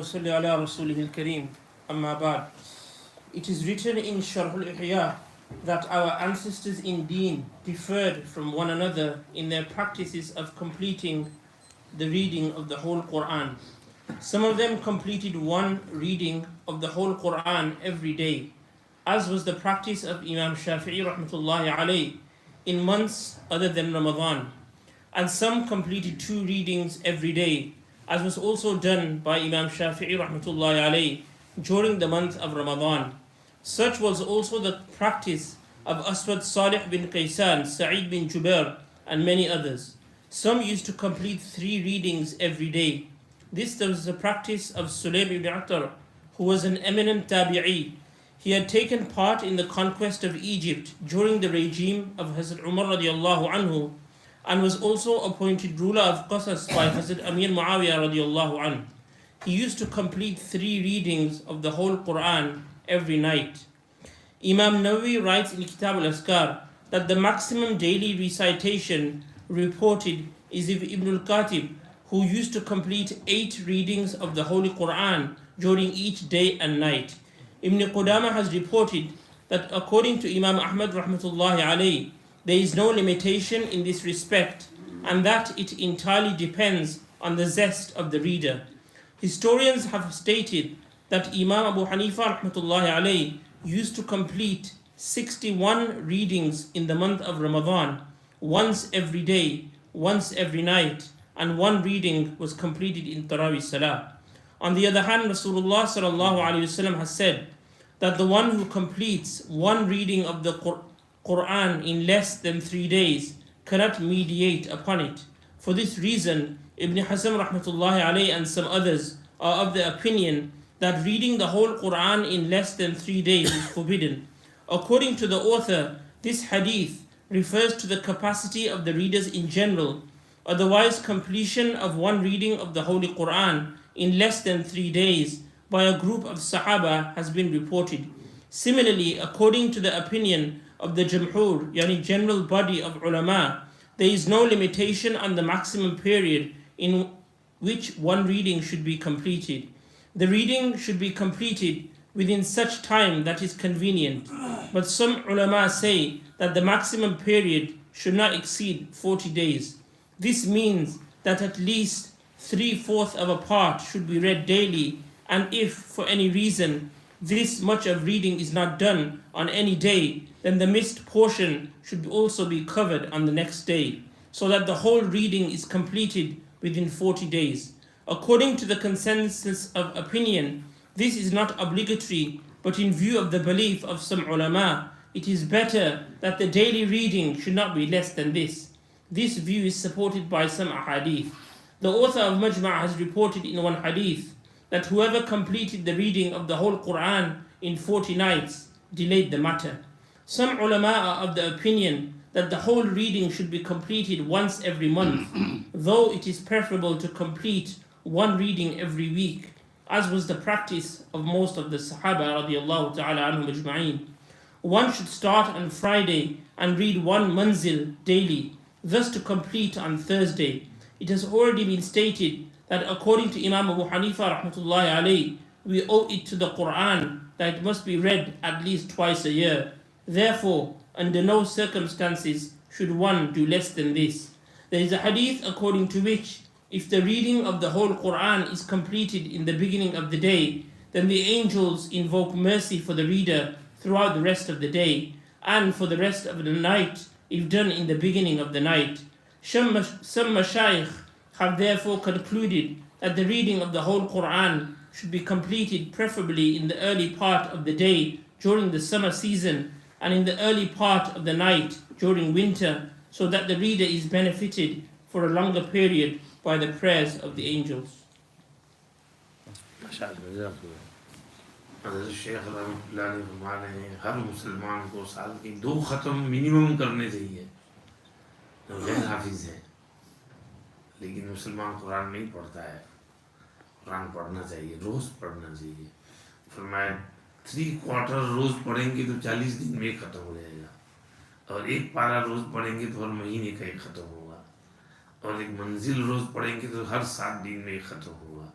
salli ala rasulihil kareem. Amma ba'd. It is written in Sharh al-Ihya that our ancestors in deen differed from one another in their practices of completing the reading of the whole Quran. Some of them completed one reading of the whole Quran every day, as was the practice of Imam Shafi'i rahmatullahi alayhi in months other than Ramadan. And some completed two readings every day, as was also done by Imam Shafi'i rahmatullahi alayhi during the month of Ramadan. Such was also the practice of Aswad Salih bin Qaysan, Sa'id bin Jubair, and many others. Some used to complete three readings every day. This was the practice of Sulaym ibn Attar, who was an eminent tabi'i. He had taken part in the conquest of Egypt during the regime of Hazrat Umar radiallahu anhu, and was also appointed ruler of Qasas by Hazrat Amir Muawiyah radiallahu anhu. He used to complete three readings of the whole Quran every night. Imam Nawawi writes in Kitab al-Askar that the maximum daily recitation reported is of Ibn al-Khatib, who used to complete 8 readings of the Holy Quran during each day and night. Ibn Qudama has reported that according to Imam Ahmad rahmatullahi alayhi, there is no limitation in this respect, and that it entirely depends on the zest of the reader. Historians have stated that Imam Abu Hanifa rahmatullahi alayhi used to complete 61 readings in the month of Ramadan, once every day, once every night, and one reading was completed in Tarawih Salah. On the other hand, Rasulullah sallallahu alaihi wasallam has said that the one who completes one reading of the Quran in less than 3 days cannot mediate upon it. For this reason, Ibn Hazm rahmatullahi alayhi and some others are of the opinion that reading the whole Quran in less than 3 days is forbidden. According to the author, this hadith refers to the capacity of the readers in general. Otherwise, completion of one reading of the Holy Quran in less than 3 days by a group of Sahaba has been reported. Similarly, according to the opinion of the Jamhur, yani general body of ulama, there is no limitation on the maximum period in which one reading should be completed. The reading should be completed within such time that is convenient. But some ulama say that the maximum period should not exceed 40 days. This means that at least 3/4 of a part should be read daily, and if for any reason this much of reading is not done on any day, then the missed portion should also be covered on the next day, so that the whole reading is completed within 40 days. According to the consensus of opinion, this is not obligatory, but in view of the belief of some ulama, it is better that the daily reading should not be less than this. This view is supported by some ahadith. The author of Majma' has reported in one hadith that whoever completed the reading of the whole Quran in 40 nights delayed the matter. Some ulama are of the opinion that the whole reading should be completed once every month, though it is preferable to complete one reading every week, as was the practice of most of the Sahaba radiallahu ta'ala anhum ajma'in. One should start on Friday and read one manzil daily, thus to complete on Thursday. It has already been stated that according to Imam Abu Hanifa rahmatullahi alayhi, we owe it to the Quran that it must be read at least twice a year. Therefore, under no circumstances should one do less than this. There is a hadith according to which if the reading of the whole Quran is completed in the beginning of the day, then the angels invoke mercy for the reader throughout the rest of the day, and for the rest of the night if done in the beginning of the night. Some mashayikh have therefore concluded that the reading of the whole Quran should be completed preferably in the early part of the day during the summer season, and in the early part of the night during winter, so that the reader is benefited for a longer period by the prayers of the angels. Sheikh रहमतुल्लाह ने फरमाते हैं हर मुसलमान को साल की 2 ख़त्म minimum करने चाहिए। गैर हाफिज है लेकिन मुसलमान कुरान नहीं पढ़ता है, कुरान पढ़ना चाहिए, रोज पढ़ना चाहिए। फरमाया 3/4 रोज पढ़ेंगे तो 40 दिन में ख़त्म हो जाएगा, और 1 पारा रोज पढ़ेंगे तो हर महीने का एक ख़त्म होगा, और 1 मंजिल रोज पढ़ेंगे तो हर 7 दिन में ख़त्म होगा।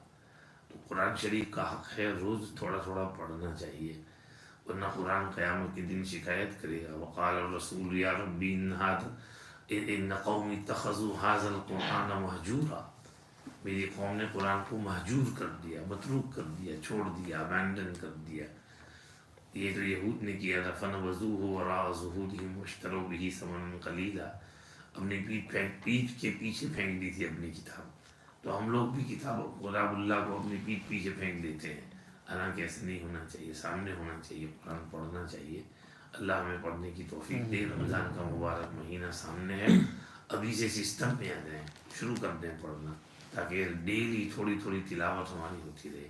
तो कुरान शरीफ का हक है रोज़ थोड़ा थोड़ा पढ़ना चाहिए, वरना कुरान क़यामत के दिन शिकायत करेगा। वक़ाल रसूल या रब्बी इन्न कौमी इत्तख़ज़ू हाज़ल कुरान महजूरा, मेरी कौम ने कुरान को महजूर कर दिया, मतरूक कर दिया, छोड़ दिया, अबैंडन कर दिया। ये तो यहूद ने किया था। फ़नबज़ूहु वराअ ज़ुहूरिहिम वश्तरौ बिही समनन क़लीला, अपनी पीठ के पीछे फेंक दी थी अपनी किताब। तो हम लोग भी किताबुल्लाह को अपनी पीठ पीछे फेंक देते हैं, हालांकि ऐसा नहीं होना चाहिए, सामने होना चाहिए, कुरान पढ़ना चाहिए। अल्लाह हमें पढ़ने की तौफीक दे। रमज़ान का मुबारक महीना सामने है, अभी से सिस्टम में आ जाएँ, शुरू कर दें पढ़ना, ताकि डेली थोड़ी थोड़ी तिलावत हमारी होती रहे।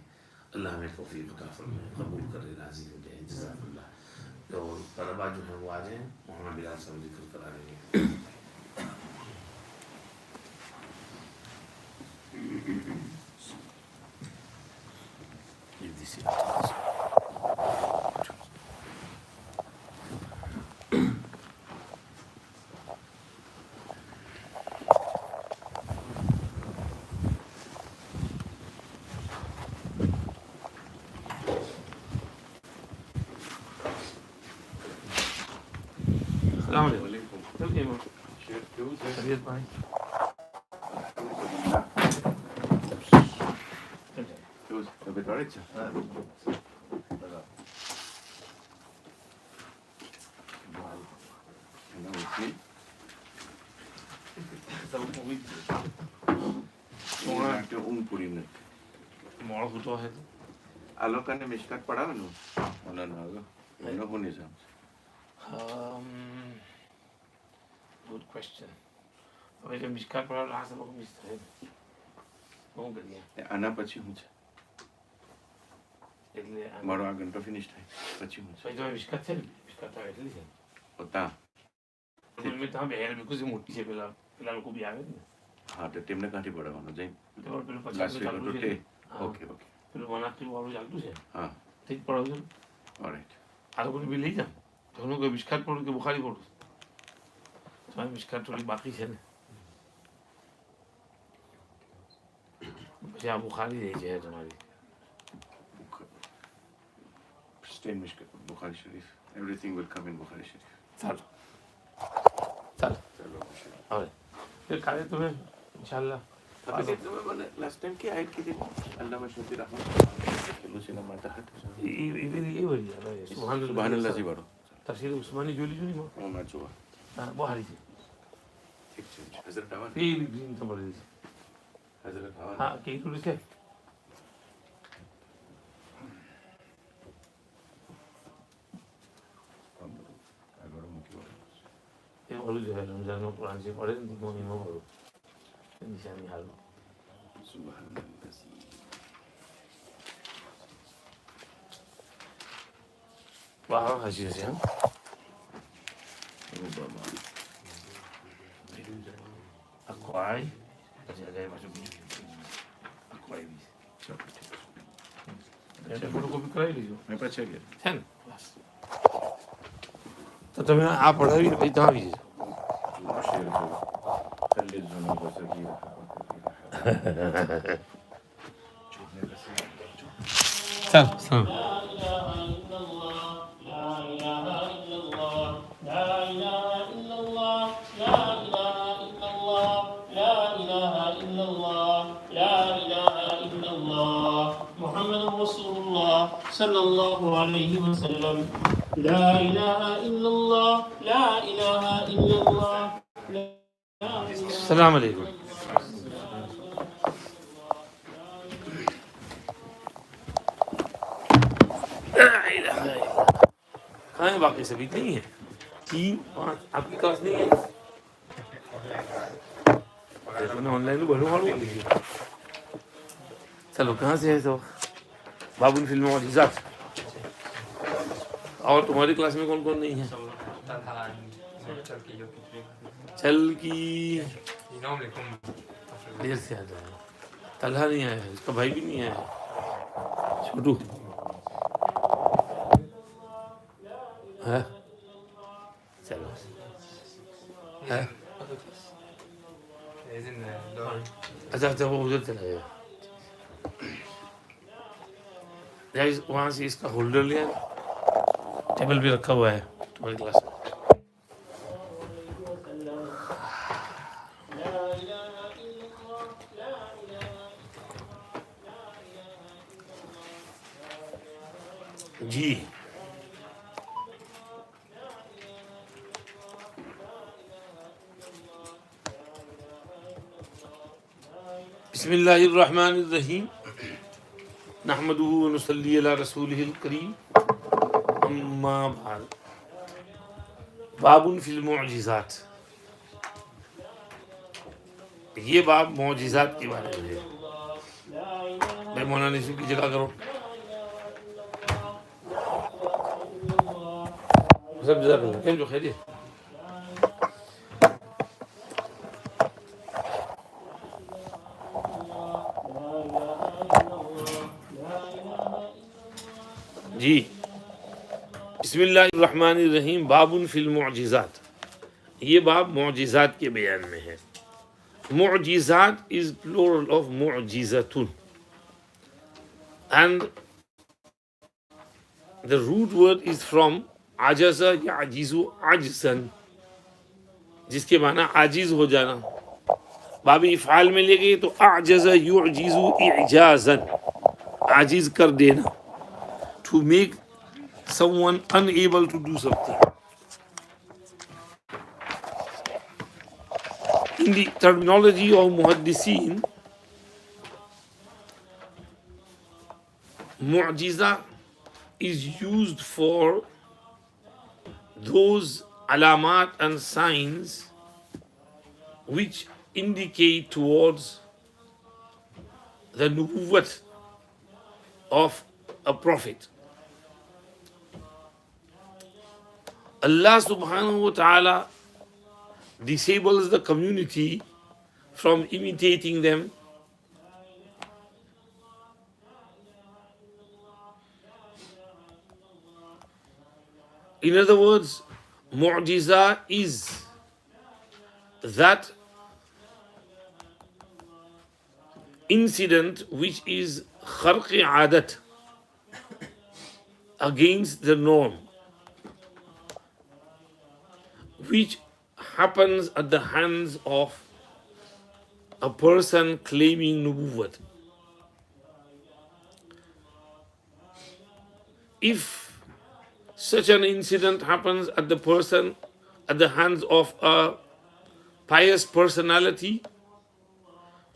अल्लाह हमें तौफीक अता फरमाए, कबूल करे, राज़ी हो जाए। जज़ाकल्लाह। तो तलबा जो हैं वो आ जाएँ, वहाँ बिलाल साहब जिक्र करा देंगे। आलोकाने मिशकात पढ़ा नो ओना नागो ओना होने जा गुड क्वेश्चन। હવે જે મિસ્કાર પર લાસ્ટ લોકો મિસ થાય શું કરીએ આના પછી હું છે એટલે મારો આ ઘંટો ફિનિશ થાય પછી હું છે ભાઈ તો મિસ્કાર છે મિસ્કાર તો એટલી છે હોતા મેં તો બેલ બિકોઝ મોટી છે પેલા પેલા લોકો બી આવે ને હા તો તેમને કાંથી પડાવવાનો જઈ તો પેલું લાસ્ટ વીક ચાલુ તો છે ઓકે ઓકે પેલું મનાકી વાળું ચાલતું છે હા તે જ પડાવું છું ઓલરાઈટ આ લોકો બી લઈ જાઓ તો હું કોઈ મિસ્કાર પડું કે બુખારી પડું તમારી મિસ્કાર થોડી બાકી છે ને પછી આ બુખારી રહી છે તમારી stay in Mishkat Bukhari Sharif everything will come in Bukhari Sharif ચાલો ચાલો હવે फिर काले तुम्हें इंशाल्लाह tapi itu mana last time ki ayat ki Allah masyhur rahmat Lucina mata hat ini wali subhanallah ji baro tafsir usmani joli joli mo oh ma chuba buhari ji ठीक है हजरत आवान फिर ग्रीन तो बड़ी हजरत आवान हाँ कहीं तो लिखे ये वालू जो है रमजान में कुरान से पढ़े तो मम्मी में पढ़ो निशानी हाल subhanallah वाह हाजी से हम Akwai, kasi agay masuk ni. Akwai bis. Ada foto kopi कराई लीजिए. मैं पछा गया है ना? बस. तो तुम्हें आप पढ़ा भी भाई तो भी. शेर को कल जोना को सकी चल चल. صلى الله عليه وسلم لا إله إلا الله لا إله إلا الله السلام عليكم कहाँ है बाकी सभी नहीं है 3 5 आपकी क्लास नहीं है मैंने ऑनलाइन बढ़ू चलो कहाँ से है तो बाबुल फिल्म और हिजाब और तुम्हारी क्लास में कौन कौन नहीं है चल की देर से आ जाए तलहा नहीं आया इसका भाई भी नहीं आया छोटू है चलो है अच्छा अच्छा वो उधर चला गया वहां से इसका होल्डर लिया, टेबल पे रखा हुआ है तुम्हारी क्लास में। जी बिस्मिल्लाहिर्रहमानिर्रहीम नहमदुहु व नुसल्ली अला रसूलिहिल करीम अम्मा बाद बाबुन फिल मुअजिज़ात। ये बाब मुअजिज़ात के बारे में है। भाई मौलाना यूसुफ की जगह करो, सब जज़ाकल्लाह केम जो खैरियत। जी बिस्मिल्लाहिर्रहमानिर्रहीम बाबुन फिल मुअजिज़ात। ये बाब मुअजिज़ात के बयान में है। मुअजिज़ात इज प्लूरल ऑफ मुअजिज़तुन and the root word is from आजज़ा याजिज़ु अजज़न, जिसके माना आजिज़ हो जाना। बाब इफ़ाल में ले गए तो अजज़ा युअजिज़ु इजाज़न, आजिज़ कर देना, to make someone unable to do something. In the terminology of muhaddiseen, mu'jiza is used for those alamat and signs which indicate towards the nubuwwat of a prophet. Allah subhanahu wa ta'ala disables the community from imitating them in other words, mu'jiza is that incident which is kharq-i adat, against the norm, which happens at the hands of a person claiming nubuwwat. If such an incident happens at the hands of a pious personality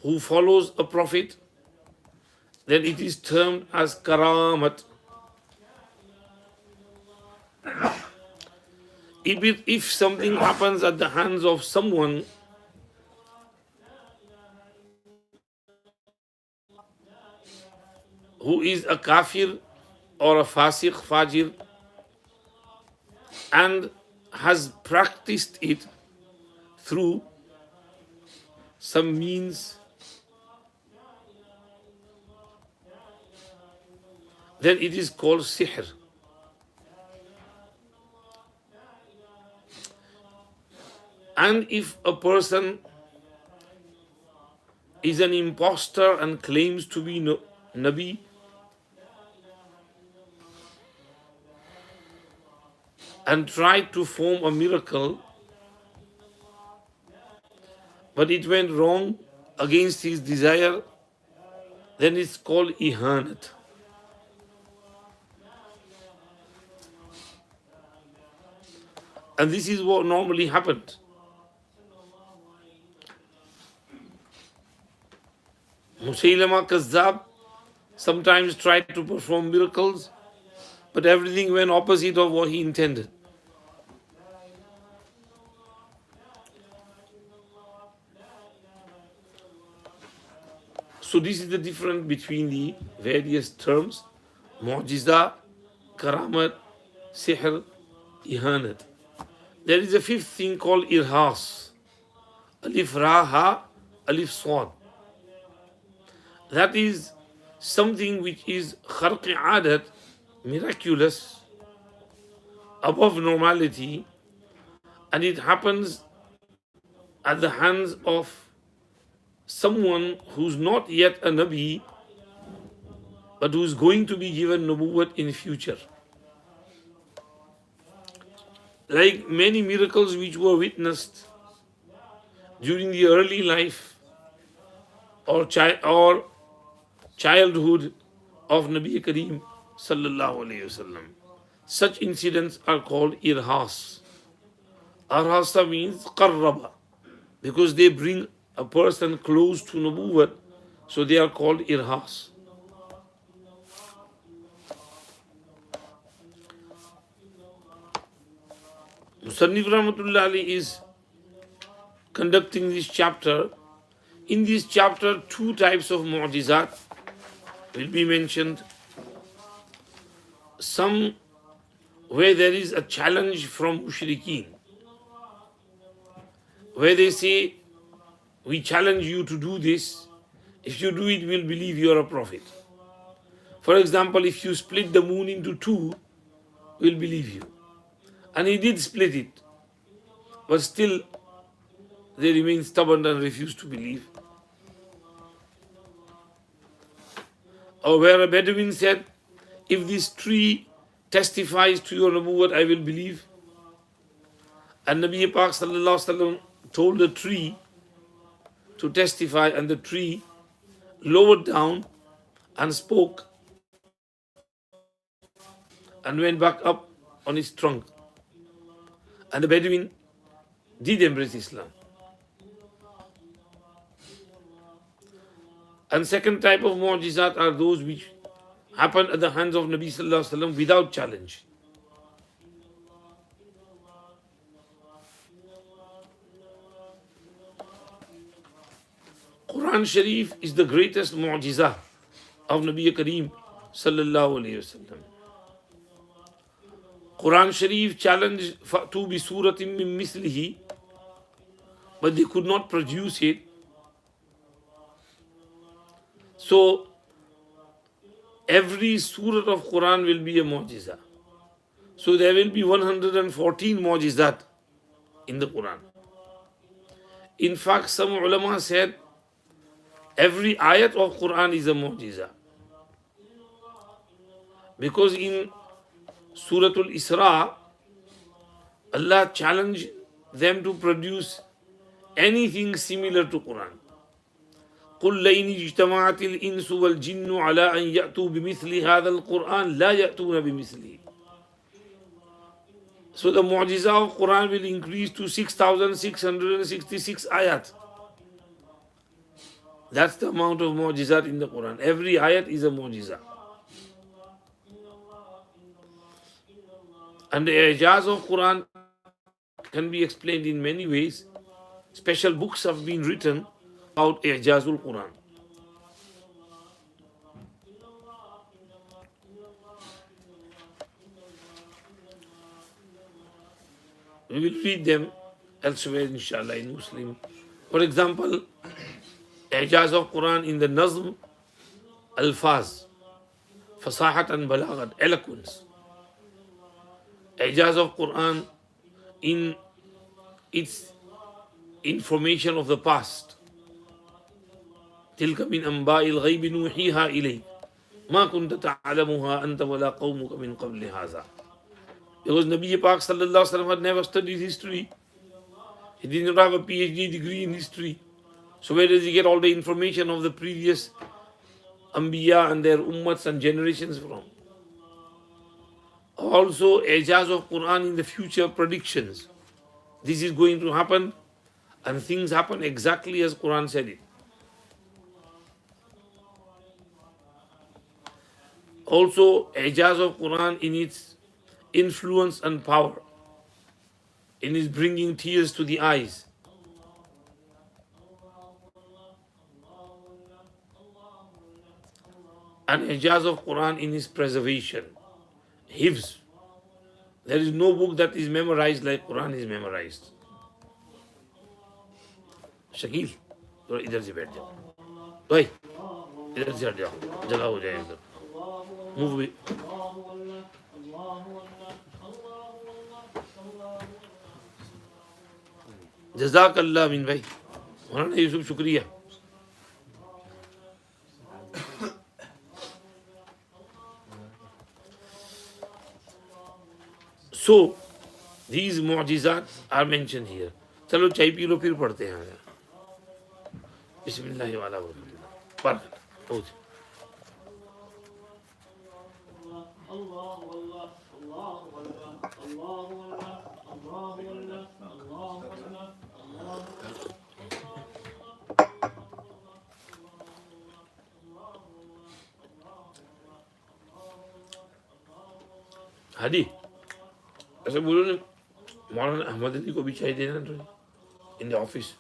who follows a prophet, then it is termed as karamat. If something happens at the hands of someone who is a kafir or a fasiq, fajir, and has practiced it through some means, then it is called sihr. And if a person is an impostor and claims to be Nabi, and tried to form a miracle, but it went wrong against his desire, then it's called ihanat. And this is what normally happened. Musaylama Kazzab sometimes tried to perform miracles, but everything went opposite of what he intended. So this is the difference between the various terms: mu'jiza, karamat, sihr, ihanat. There is a fifth thing called irhas. Alif ra ha, alif swad. That is something which is kharq-i adat, miraculous, above normality, and it happens at the hands of someone who's not yet a Nabi, but who is going to be given nubuwwat in future. Like many miracles which were witnessed during the early life or childhood of Nabi Kareem sallallahu alayhi wasallam. Such incidents are called irhas. Arhasa means qarraba, because they bring a person close to nubuwwat, so they are called irhas. Musannif Rahmatullah Ali is conducting this chapter. In this chapter, two types of mu'jizat will be mentioned. Some where there is a challenge from mushrikeen, where they say, we challenge you to do this. If you do it, we'll believe you are a prophet. For example, if you split the moon into two, we'll believe you. And he did split it, but still they remain stubborn and refuse to believe. Or where a Bedouin said, if this tree testifies to your nubuwwat, I will believe. And Nabi Pak sallallahu alaihi wasallam told the tree to testify, and the tree lowered down and spoke and went back up on its trunk. And the Bedouin did embrace Islam. And second type of mu'jizat are those which happen at the hands of Nabi sallallahu alaihi wasallam without challenge. Quran Sharif is the greatest mu'jizah of Nabi Kareem sallallahu alaihi wasallam. Quran Sharif challenged fa'tu bi suratin min mislihi, but they could not produce it. So every surah of Quran will be a mu'jizah. So there will be 114 mu'jizat in the Quran. In fact, some ulama said every ayat of Quran is a mu'jizah. Because in Suratul Isra, Allah challenged them to produce anything similar to Quran. قُلْ لَئِنِ اجْتَمَعَتِ الْإِنسُ وَالْجِنُّ عَلَىٰ أَنْ يَأْتُوا بِمِثْلِ هَذَا الْقُرْآنِ لَا يَأْتُونَ بِمِثْلِهِ. So the mu'jizah of Quran will increase to 6,666 ayat. That's the amount of mu'jizat in the Quran. Every ayat is a mu'jizah. And the ijaz of Quran can be explained in many ways. Special books have been written about ijazul Quran. We will read them elsewhere, inshallah, in Muslim. For example, ijaz of Quran in the nazm, alfaz, fasahat and balaghat, eloquence. Ijaz of Quran in its information of the past. تلك من أنباء الغيب نوحيها إليك ما كنت تعلمها أنت ولا قومك من قبل هذا. Because Nabi Pak sallallahu alaihi wasallam had never studied history. He didn't have a PhD degree in history. So where does he get all the information of the previous Anbiya and their ummats and generations from? Also, ijaz of Quran in the future predictions. This is going to happen, and things happen exactly as Quran said it. Also, ijaz of Quran in its influence and power, in its bringing tears to the eyes. And ijaz of Quran in its preservation. Hifz. There is no book that is memorized like Quran is memorized. Shakeel थोड़ा इधर से बैठ जाओ भाई इधर से हट जाओ जगह हो जाए इधर मूव भी जज़ाक अल्लाह अमीन भाई मौलाना यूसुफ शुक्रिया So these mu'jizat are mentioned here. चलो चाय पी लो फिर पढ़ते हैं आगे. बिस्मिल्लाह वाला perfect. Oh. Hadi, ऐसे बोलो ना मौलाना अहमद अली को भी चाय देना तो in the office.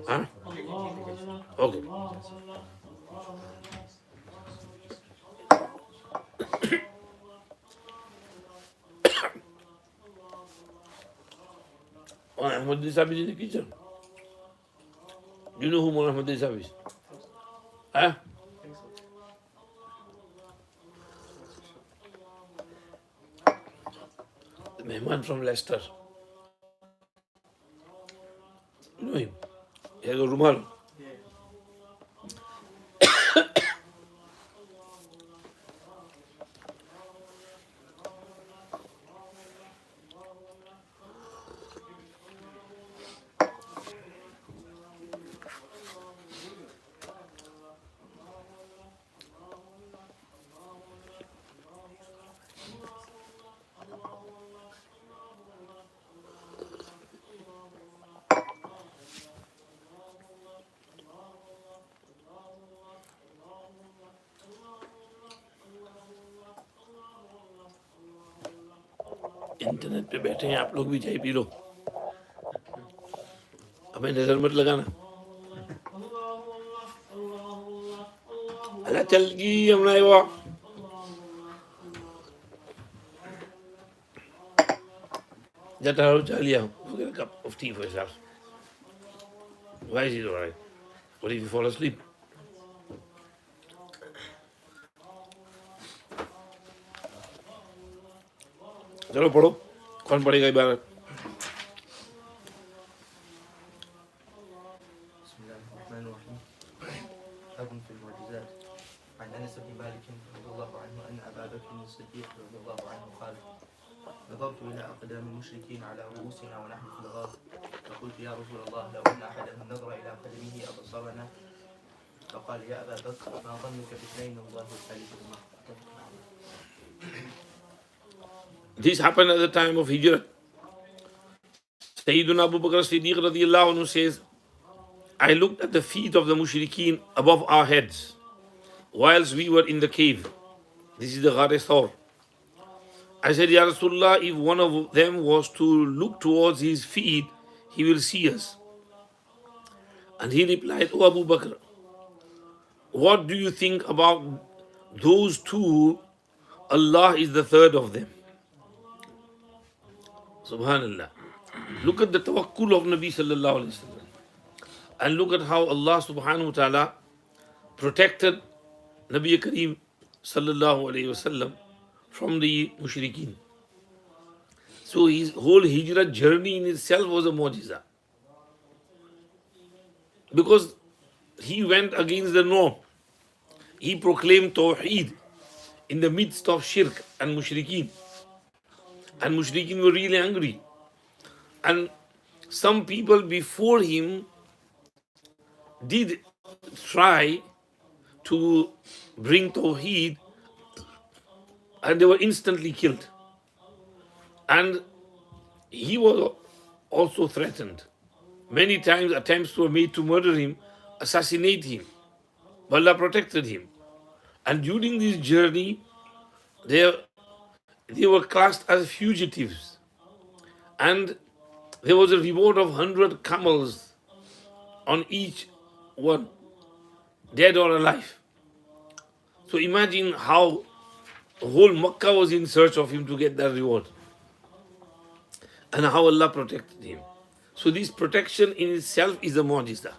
Huh? Okay. Ahmad Sahib is in the kitchen. Do you know who Ahmad Sahib is? Huh? The Mehman from Leicester. You know him? He has a rumal. Internet पे बैठे हैं आप लोग भी चाय P low हमें नजर मत लगाना अल्लाह चल गई हमने वो जटा हो चलिए we'll get a cup of tea for yourself. Why is it alright? What if you fall asleep? चलो पढ़ो कौन पढ़ेगा इबारत باب في المعجزات عن انس بن مالك رضي الله عنه ان ابا بكر الصديق رضي الله عنه قال نظرت الى اقدام المشركين على رؤوسنا ونحن في الغار فقلت يا رسول الله لو ان احدهم نظر الى قدمه ابصرنا فقال يا ابا بكر ما ظنك باثنين الله ثالثهما. This happened at the time of hijrah. Sayyiduna Abu Bakr Siddiq radiyallahu anhu says, I looked at the feet of the mushrikeen above our heads whilst we were in the cave. This is the Ghar Thawr. I said, Ya Rasulullah, if one of them was to look towards his feet, he will see us. And he replied, O Abu Bakr, what do you think about those two? Allah is the third of them. Subhanallah. Look at the tawakkul of Nabi sallallahu alayhi wa sallam. And look at how Allah subhanahu wa ta'ala protected Nabi Kareem sallallahu alayhi wa sallam from the mushrikeen. So his whole hijrah journey in itself was a mu'jiza. Because he went against the norm. He proclaimed Tawheed in the midst of shirk and mushrikeen. And mushrikeen were really angry. And some people before him did try to bring Tawheed and they were instantly killed. And he was also threatened. Many times attempts were made to murder him, assassinate him. But Allah protected him. And during this journey, they were classed as fugitives. And there was a reward of 100 camels on each one, dead or alive. So imagine how the whole Makkah was in search of him to get that reward. And how Allah protected him. So this protection in itself is a mu'jiza.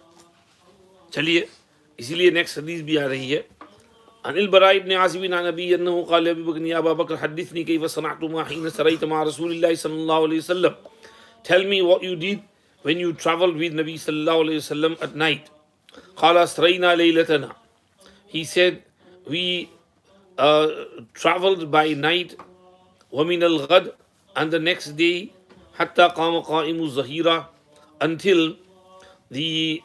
चलिए इसीलिए next hadith भी आ रही है. عن البراء بن عازب عن أبي أنه قال لأبي بكر يا أبا بكر حدثني كيف صنعت ما حين سريت مع رسول الله صلى الله عليه وسلم tell me what you did when you traveled with Nabi sallallahu alayhi wasallam at night. قال أسرينا ليلتنا. He said, we traveled by night, ومن الغد, and the next day, حتى قام قائم الظهيرة, until the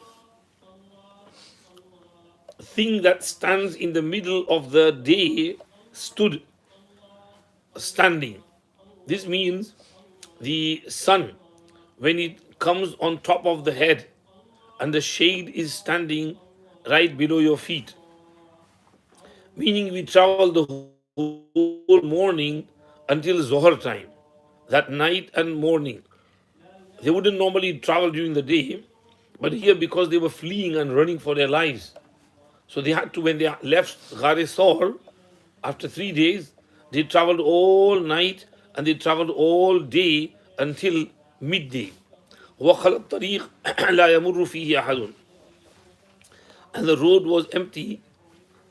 thing that stands in the middle of the day stood standing. This means the sun, when it comes on top of the head and the shade is standing right below your feet. Meaning we travel the whole morning until Zohar time, that night and morning. They wouldn't normally travel during the day, but here because they were fleeing and running for their lives, so they had to, when they left Ghar Sawr, after 3 days, they traveled all night and they traveled all day until midday. وَخَلَ الطَّرِيقِ لَا يَمُرُّ فِيهِ أَحَدٌ. And the road was empty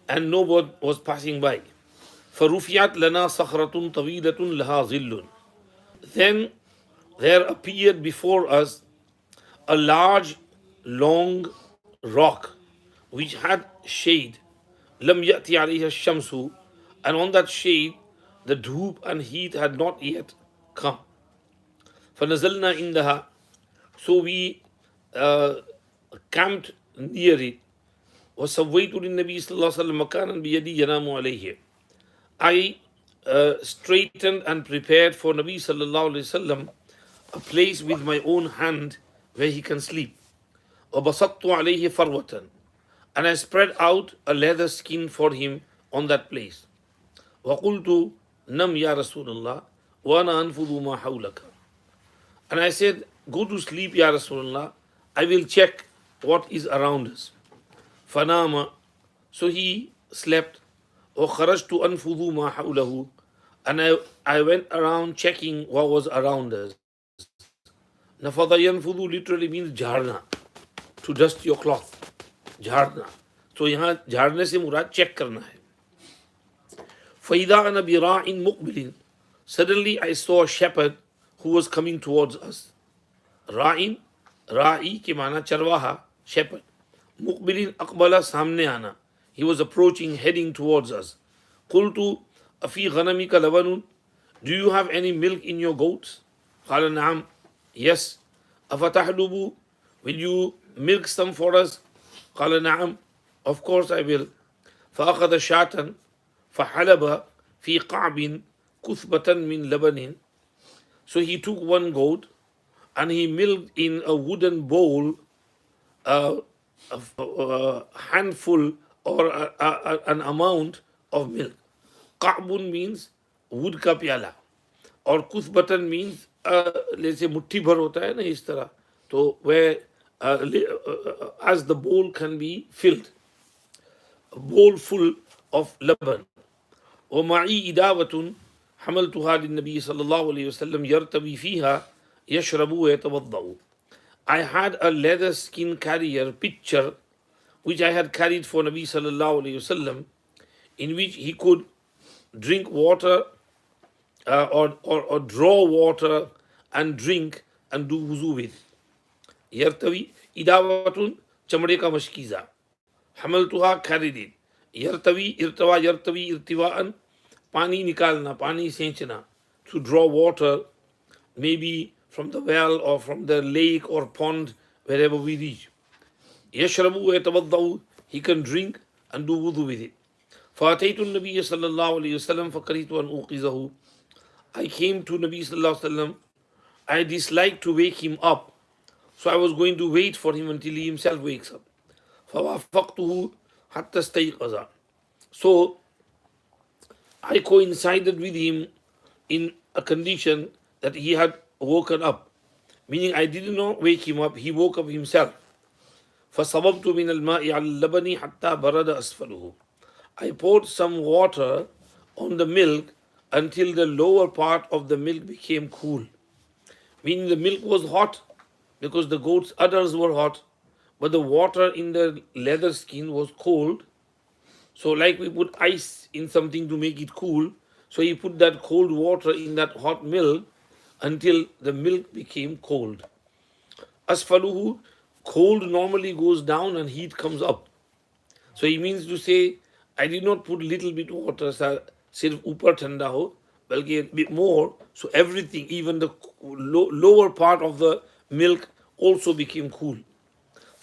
and no one was passing by. فَرُفِيَتْ لَنَا صَخْرَةٌ طَوِيلَةٌ لَهَا ظِلٌّ. Then there appeared before us a large, long rock which had shade. لَمْ يَأْتِ عَلَيْهَا الشَّمْسُ. And on that shade, the dhoop and heat had not yet come. فَنَزَلْنَا إِنْدَهَا. So we camped near it. وَسَوَّيْتُ لِلنَّبِيِّ صَلَّى اللَّهُ عَلَيْهِ وَسَلَّمَ مَكَانًا بِيَدِي يَنَامُ عَلَيْهِ. I straightened and prepared for Nabi sallallahu alayhi wasallam a place with my own hand where he can sleep. وَبَسَطْتُ عَلَيْهِ فَرْوَةً. And I spread out a leather skin for him on that place. وَقُلْتُ نَمْ يَا رَسُولَ اللَّهِ وَأَنَا أَنْفُذُ مَا حَوْلَكَ. And I said, go to sleep, Ya Rasulullah. I will check what is around us. فَنَامَ. So he slept. وَخَرَجْتُ أَنْفُذُ مَا حَوْلَهُ. And I went around checking what was around us. نَفَضَ يَنْفُذُ literally means jharna, to dust your cloth. Jharna. So यहाँ झाड़ने से मुराद check करना है. فَإِذَا أَنَا بِرَاعٍ مُقْبِلٍ. Suddenly I saw a shepherd who was coming towards us. Ra'in, Ra'i के माना चरवाहा, shepherd. मुक़बिलिन अक़बला, सामने आना. He was approaching, heading towards us. قُلْتُ أَفِي غَنَمِكَ لَبَنٌ. Do you have any milk in your goats? قال نعم. Yes. أَفَتَحْلُبُ. Will you milk some for us? قال نعم. Of course I will. فأخذ شاة فحلب في قعب كثبة من لبن. So he took one goat and he milked in a wooden bowl a handful or an amount of milk. Qa'bun means wood ka pyala, or kuthbatan means let's say mutti bhar hota hai na is tarah, so where as the bowl can be filled, a bowl full of laban. ومعي إداوة حملتها للنبي صلى الله عليه وسلم يرتوي فيها يشرب ويتوضأ. I had a leather skin carrier pitcher which I had carried for Nabi sallallahu alayhi wasallam, in which he could drink water or draw water and drink and do wuzu with. Yartawi idawatun chamde ka mashkiza. Hamaltuha, carried it. Yartawi irtawa yartawi irtiwaan, pani nikalna, pani senchna, to draw water, maybe from the well or from the lake or pond, wherever we reach. Yashrabu wa yatawaddau, he can drink and do wudu with it. فَأَتَيْتُ النَّبِيَّ صَلَّى اللَّهُ عَلَيْهِ وسلم فَكَرِهْتُ أَنْ أُوقِظَهُ. I came to Nabi sallallahu alaihi wasallam. I disliked to wake him up, so I was going to wait for him until he himself wakes up. فَوَافَقْتُهُ حَتَّى اسْتَيْقَظَ. So I coincided with him in a condition that he had woken up, meaning I did not wake him up, he woke up himself. فَصَبَبْتُ مِنَ الْمَاءِ عَلَى اللَّبَنِ حَتَّى بَرَدَ أَسْفَلُهُ. I poured some water on the milk until the lower part of the milk became cool. Meaning the milk was hot because the goat's udders were hot, but the water in the leather skin was cold. So like we put ice in something to make it cool, so he put that cold water in that hot milk until the milk became cold. Asfaluhu, cold normally goes down and heat comes up. So he means to say, I did not put little bit water, sirf upar thanda ho, balki a bit more. So everything, even the lower part of the milk also became cool.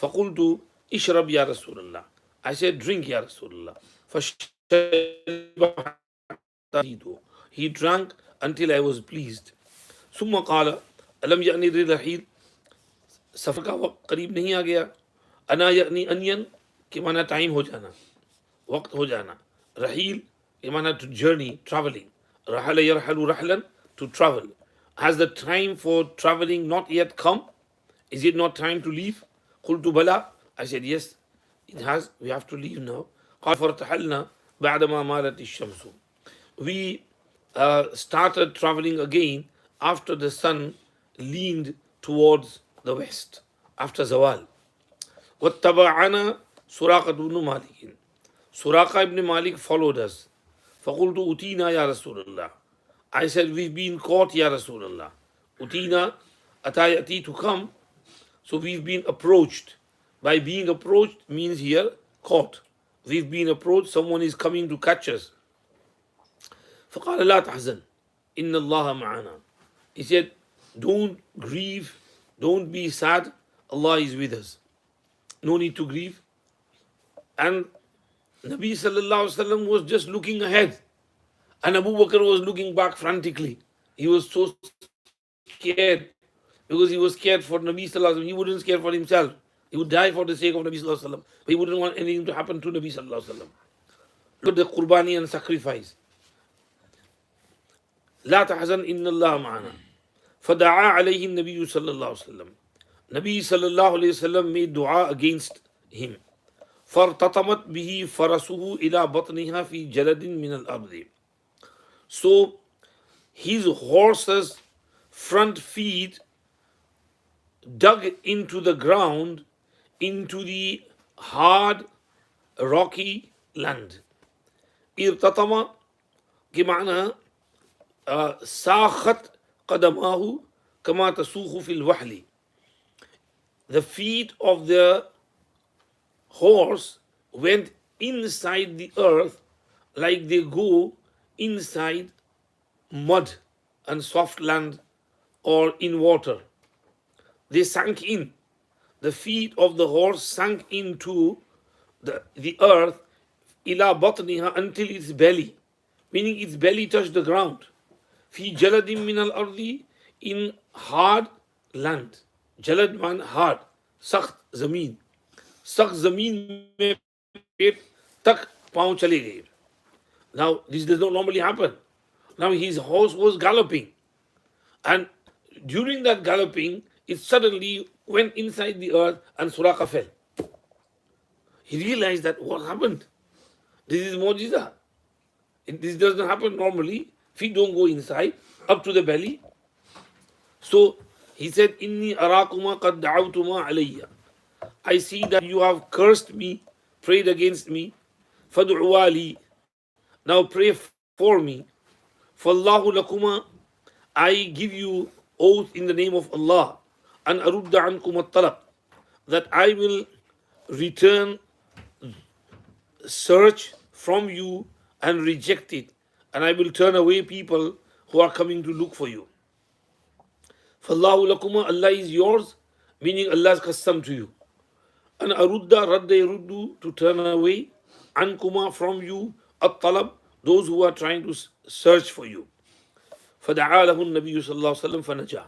فَقُلْتُ ishrab ya Rasulullah. I said, drink ya Rasulullah. فَشَرِبَ He drank until I was pleased. ثم قال ألم يأني الرحيل सफ़र का वक्त करीब नहीं आ गया अना यानी onion के माना time हो जाना वक्त हो जाना रहील के माना to journey traveling रहल यरहलु रहलन to travel. Has the time for traveling not yet come? Is it not time to leave? قلت بلى. I said yes, it has. We have to leave now. قال فرتحلنا بعدما مالت الشمس. We started traveling again after the sun leaned towards the west, after Zawal. وَاتَّبَعَنَا سُرَاقَةُ بْنُ مَالِكٍ. Suraqa ibn Malik followed us. فَقُلْتُ أُتِينَا يَا رَسُولَ اللَّهِ. I said, we've been caught, Ya Rasulullah. Utina, atayati to come. So we've been approached. By being approached means here caught. We've been approached, someone is coming to catch us. فَقَالَ لَا تَحْزَنْ إِنَّ اللَّهَ مَعَنَا. He said, don't grieve, don't be sad, Allah is with us. No need to grieve. And Nabi sallallahu alaihi wasallam was just looking ahead. And Abu Bakr was looking back frantically. He was so scared because he was scared for Nabi sallallahu alaihi wasallam. He wouldn't scare for himself. He would die for the sake of Nabi sallallahu alaihi wasallam. But he wouldn't want anything to happen to Nabi sallallahu alaihi wasallam. Look at the qurbani and sacrifice. لا تحزن إن الله معنا. فدعا عليه النبي صلى الله عليه وسلم. Nabi sallallahu alayhi wasallam made dua against him. فارتطمت به فرسه إلى بطنها في جلد من الأرض. So his horse's front feet dug into the ground, into the hard rocky land. ارتطم كمعنى ساخت قدماه كما تسوخ في الوحل. The feet of the horse went inside the earth like they go inside mud and soft land or in water. They sank in. The feet of the horse sank into the earth ila batniha, until its belly, meaning its belly touched the ground. Fi jaladim min al ardi, in hard land. Jalad man hard. Sakht zameen. Sakht zameen mein pet tak paun chale gaye. Now this does not normally happen. Now his horse was galloping, and during that galloping it suddenly went inside the earth and Suraqa fell. He realized that what happened? This is mu'jiza. This doesn't happen normally. Feet don't go inside, up to the belly. So he said, Inni arakuma qad da'awtuma alayya. I see that you have cursed me, prayed against me. Fad'uwa li. Now pray for me. Fallahu lakuma. I give you oath in the name of Allah. An arudda ankum at-talab. That I will return search from you and reject it. And I will turn away people who are coming to look for you. Fallahu lakuma, Allah is yours, meaning Allah's custom to you. And arudda, radda yaruddu, to turn away, ankuma, from you, at-talab, those who are trying to search for you. فَدَعَا لَهُ النَّبِيُّ صَلَّى اللَّهُ عَلَيْهِ وَسَلَّمَ فَنَجَى.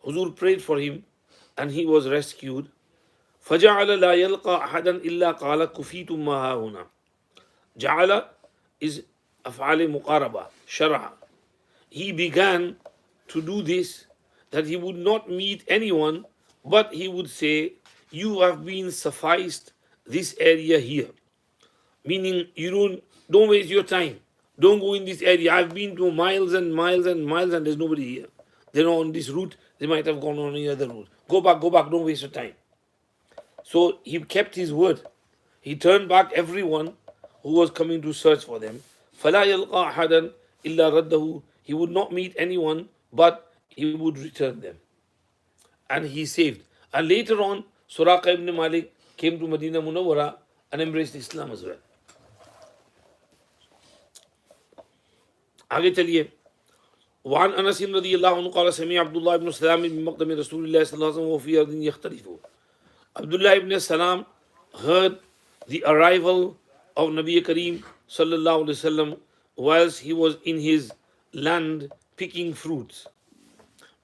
Huzur prayed for him and he was rescued. فَجَعَلَ لَا يَلْقَى أَحَدًا إِلَّا قَالَ كُفِيتُمْ مَا هَاهُنَا. Ja'ala is af'al muqaraba, shar'a. He began to do this, that he would not meet anyone, but he would say, you have been sufficed this area here. Meaning, you don't waste your time. Don't go in this area. I've been to miles and miles and miles and there's nobody here. They're not on this route. They might have gone on any other route. Go back, don't waste your time. So he kept his word. He turned back everyone who was coming to search for them. فَلَا يَلْقَى أَحَدًا إِلَّا رَدَّهُ. He would not meet anyone, but he would return them. And he saved. And later on, Suraqa ibn Malik came to Medina Munawwara and embraced Islam as well. आगे चलिए. وعن أنس رضي الله عنه قال سمع عبد الله ibn Salam من مقدم رسول الله صلى الله عليه وسلم وفي أرض يختلف. Abdullah ibn Salam heard the arrival of Nabi Kareem sallallahu alaihi wasallam whilst he was in his land picking fruits.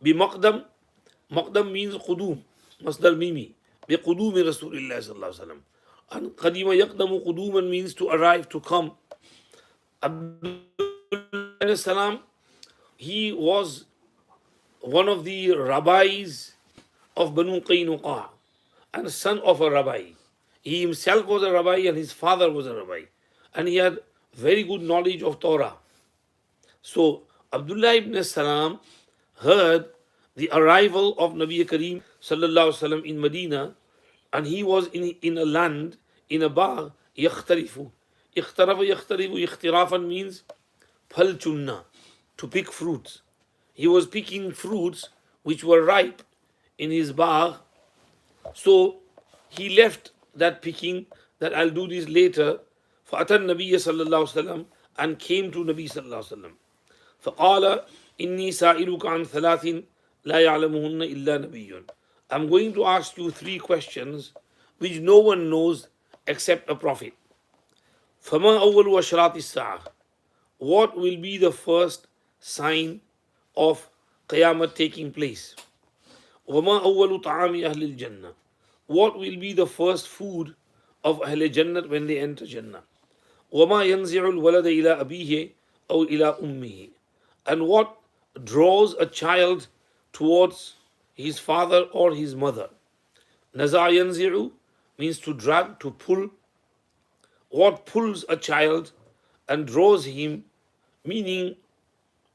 بمقدم, مقدم means قدوم, مصدر ميمي. بقدوم رسول الله صلى الله عليه وسلم. And قديم يقدم قدوما means to arrive, to come. Abdullah ibn Salam, he was one of the rabbis of Banu Qaynuqa and son of a rabbi. He himself was a rabbi and his father was a rabbi. And he had very good knowledge of Torah. So Abdullah ibn Salam heard the arrival of Nabi Kareem sallallahu alaihi wasallam in Medina, and he was in a land, in a bar, yakhtarifu. Ikhtarafa yakhtarifu, ikhtirafan means phal chunna, to pick fruits. He was picking fruits which were ripe in his bar. So he left that picking, that I'll do this later. فَأَتَى النَّبِيَّ صَلَّى اللَّهُ عَلَيْهِ وسلم, and came to Nabi sallallahu alaihi wasallam. فَقَالَ إِنِّي سَائِلُكَ عَنْ ثَلَاثٍ لَا يَعْلَمُهُنَّ إِلَّا نَبِيٌّ. I'm going to ask you 3 questions which no one knows except a prophet. فَمَا أَوَّلُ أَشْرَاطِ السَّاعَةِ. What will be the first sign of Qiyamah taking place? وَمَا أَوَّلُ طَعَامِ أَهْلِ الْجَنَّةِ. What will be the first food of Ahl Jannat when they enter Jannah? وَمَا يَنْزِعُ الْوَلَدَ إِلَىٰ أَبِيهِ أَوْ إِلَىٰ أُمِّهِ. And what draws a child towards his father or his mother? نَزَعَ يَنْزِعُ means to drag, to pull. What pulls a child and draws him, meaning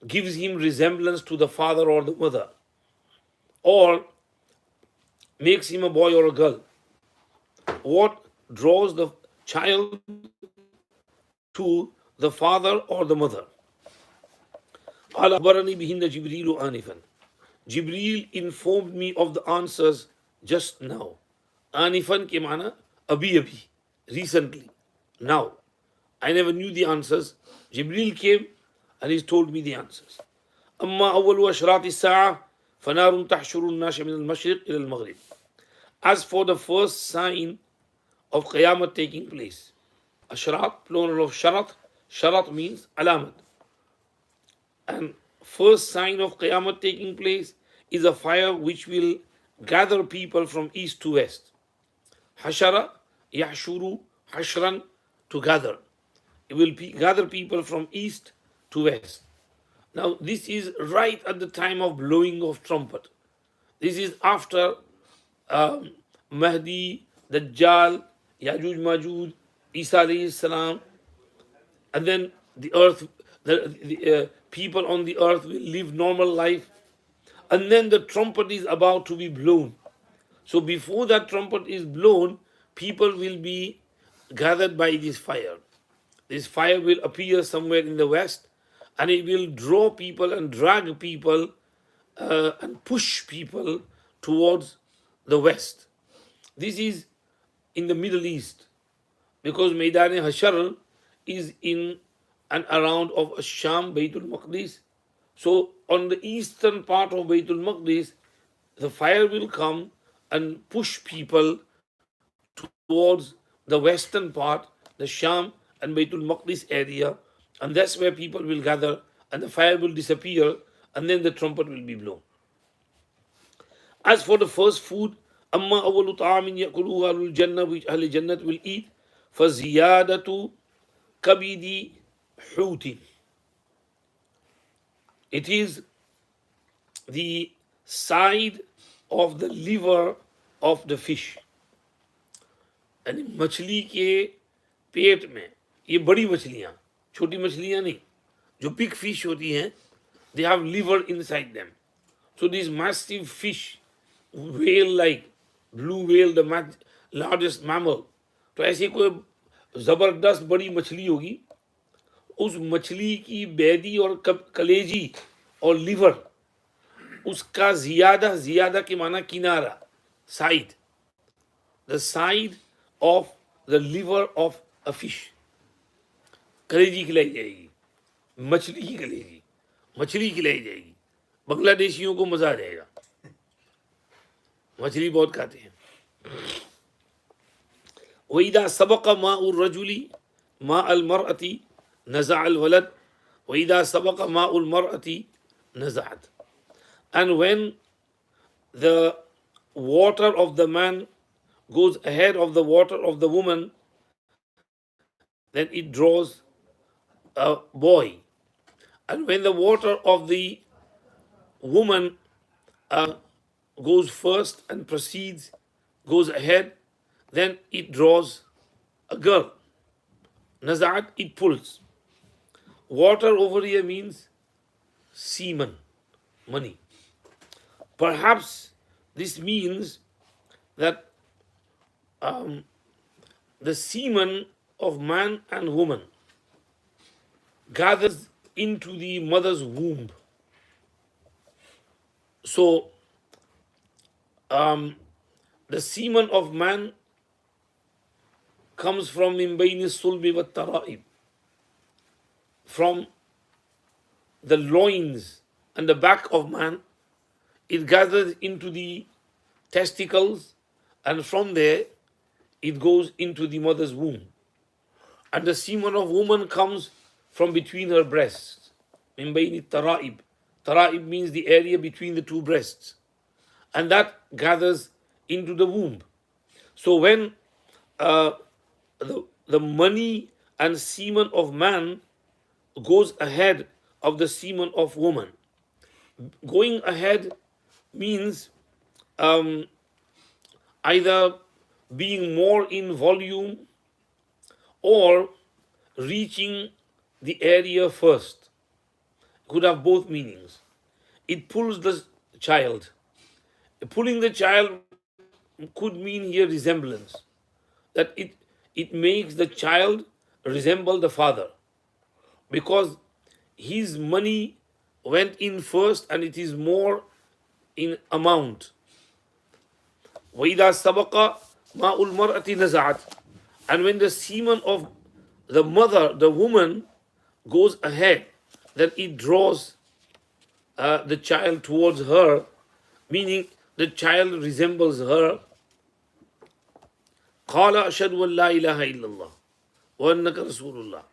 gives him resemblance to the father or the mother, or makes him a boy or a girl? What draws the child to the father or the mother? قال أخبرني بهن جبريل آنفا. Jibreel informed me of the answers just now. Anifan ke mana abhi abhi, recently, now. I never knew the answers. Jibreel came and he told me the answers. أما أول أشراط الساعة فنار تحشر الناس من المشرق إلى المغرب. As for the first sign of Qiyamah taking place, Ashrat, plural of Sharat. Sharat means alamat. And first sign of Qiyamah taking place is a fire which will gather people from east to west. Hashara, yahshuru, hashran, to gather. It will gather people from east to west. Now this is right at the time of blowing of trumpet. This is after Mahdi, Dajjal, Yajuj Majuj, Isa alayhi salam, and then the earth, the people on the earth will live normal life, and then the trumpet is about to be blown. So before that trumpet is blown, people will be gathered by this fire. This fire will appear somewhere in the west, and it will draw people and drag people and push people towards the west. This is in the Middle East, because Maidan Hashar is in and around of Sham, Baytul Maqdis. So on the eastern part of Baytul Maqdis, the fire will come and push people towards the western part, the Sham and Baytul Maqdis area, and that's where people will gather, and the fire will disappear, and then the trumpet will be blown. As for the first food, أما أول طعام يأكله أهل الجنة, which أهل Jannat will eat, فزيادة كبد حوت. It is the side of the liver of the fish. यानी मछली के पेट में, ये बड़ी मछलियाँ, छोटी मछलियाँ नहीं, जो big fish होती हैं, they have liver inside them. So these massive fish, whale-like, blue whale, the largest mammal, तो ऐसी कोई जबरदस्त बड़ी मछली होगी, उस मछली की बेदी और कलेजी और लिवर उसका ज़ियादा के माना किनारा, side, the side of the liver of a fish. कलेजी खिलाई जाएगी, मछली की कलेजी, मछली खिलाई जाएगी. बांग्लादेशियों को मजा आ जाएगा, मछली बहुत खाते हैं. वइदा सबक माउर रजुली मा अल मरअती नज़ा अल वलद वइदा सबक माउल मरअती नज़अत. And when the water of the man goes ahead of the water of the woman, then it draws a boy. And when the water of the woman goes first and proceeds, goes ahead, then it draws a girl. Nazat, it pulls. Water over here means semen, money. Perhaps this means that the semen of man and woman gathers into the mother's womb. So, the semen of man comes from min bayni sulbi wa tara'ib, from the loins and the back of man. It gathers into the testicles, and from there it goes into the mother's womb. And the semen of woman comes from between her breasts. Min bayni tara'ib. Tara'ib means the area between the two breasts. And that gathers into the womb. So when the money and semen of man goes ahead of the semen of woman, going ahead means either being more in volume or reaching the area first. Could have both meanings. It pulls the child. Pulling the child could mean here resemblance, that it makes the child resemble the father, because his money went in first and it is more in amount. وَإِذَا سَبَقَ مَاءُ الْمَرْأَةِ نَزَعَتْ. And when the semen of the mother, the woman, goes ahead, then it draws the child towards her, meaning the child resembles her. قال أشهد أن لا إله إلا الله وأنك رسول الله.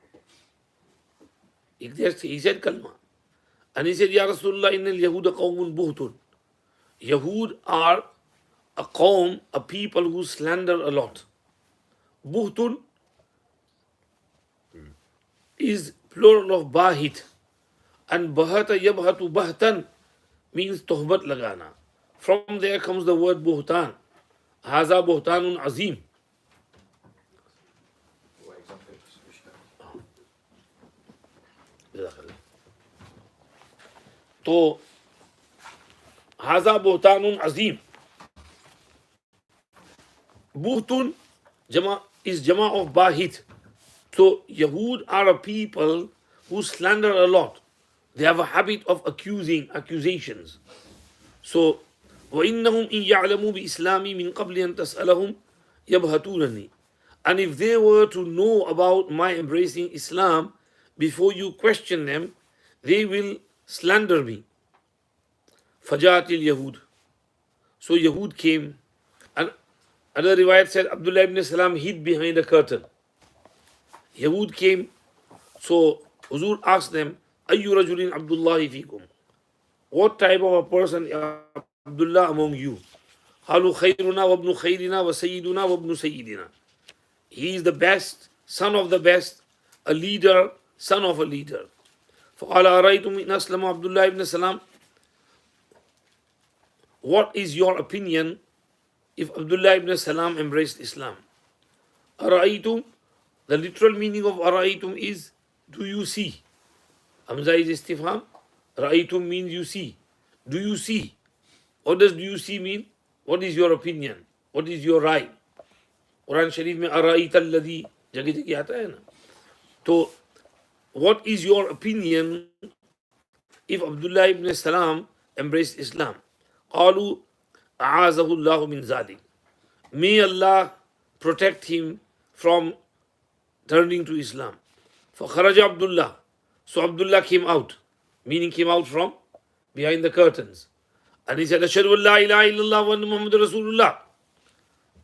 He said kalma. And he said, Ya Rasulullah, inna al-Yahuda qawmun buhtun. Yahud are a qawm, a people who slander a lot. Buhtun is plural of bahit. And bahata yabhatu bahtan means tohbat lagana. From there comes the word buhtan. Haza buhtanun azim. तो हाजा बोहतानुन अजीम. Buhtun is jama of bahit. So Yahud are a people who slander a lot. They have a habit of accusations. So وَإِنَّهُمْ إِنْ يَعْلَمُوا بِإِسْلَامِي مِنْ قَبْلِ أَنْ تَسْأَلَهُمْ يَبْهَتُونَنِي. And if they were to know about my embracing Islam before you question them, they will slander me. Fajat al-Yahud. So Yahud came, and another riwayat said Abdullah ibn Salam hid behind a curtain. Yahud came, so Huzur asked them, Ayyu rajulin Abdullahi fikum. What type of a person is Abdullah among you? Halu khayruna wa ibnu khayrina wa sayyiduna wa ibnu sayyidina. He is the best, son of the best, a leader, son of a leader. فَقَالَ أَرَيْتُمْ إِنْ أَسْلَمَ عَبْدُ اللَّهِ ibn Salam. What is your opinion if Abdullah ibn Salam embraced Islam? أَرَأَيْتُمْ, the literal meaning of أَرَأَيْتُمْ is, do you see? Hamza is istifham. Ra'aytum means you see. Do you see? What does do you see mean? What is your opinion? What is your right? Quran Sharif mein Ara'ayta alladhi jagah jagah aata hai na. So, what is your opinion if Abdullah ibn Salam embraced Islam. قالوا أعاذه الله من ذلك. May Allah protect him from turning to Islam. فخرج Abdullah. So Abdullah came out, meaning came out from behind the curtains. And he said, أشهد أن لا إله إلا الله وأن محمد رسول الله.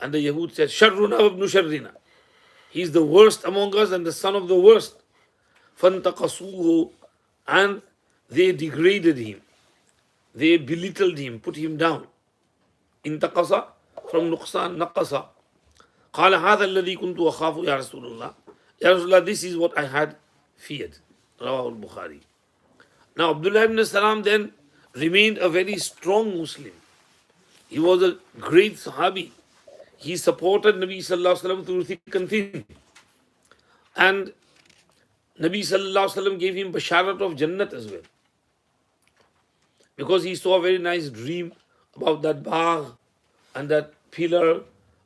And the Yahud said, شرنا وابن شرنا. He is the worst among us and the son of the worst. فانتقصوه. And they degraded him. They belittled him, put him down. انتقص from نقصان نقص. قال هذا الذي كنت أخاف يا رسول الله. Ya Rasulullah, this is what I had feared. Rawah al-Bukhari. Now Abdullah ibn Salam then remained a very strong Muslim. He was a great Sahabi. He supported Nabi Sallallahu Alaihi Wasallam through thick and thin. And Nabi Sallallahu Alaihi Wasallam gave him basharat of Jannat as well. Because he saw a very nice dream about that bagh and that pillar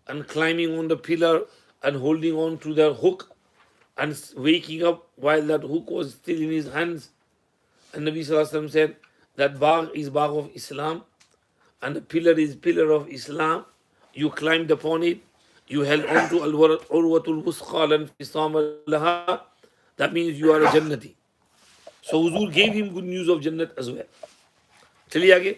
and climbing on the pillar and holding on to the hook and waking up while that hook was still in his hands. And Nabi Sallallahu Alaihi Wasallam said that bagh is bagh of Islam and the pillar is pillar of Islam. You climbed upon it, you held on to Urwatul Wusqa and Fisam laha. That means you are a Jannati. So Huzur gave him good news of Jannat as well. Chaliye aage.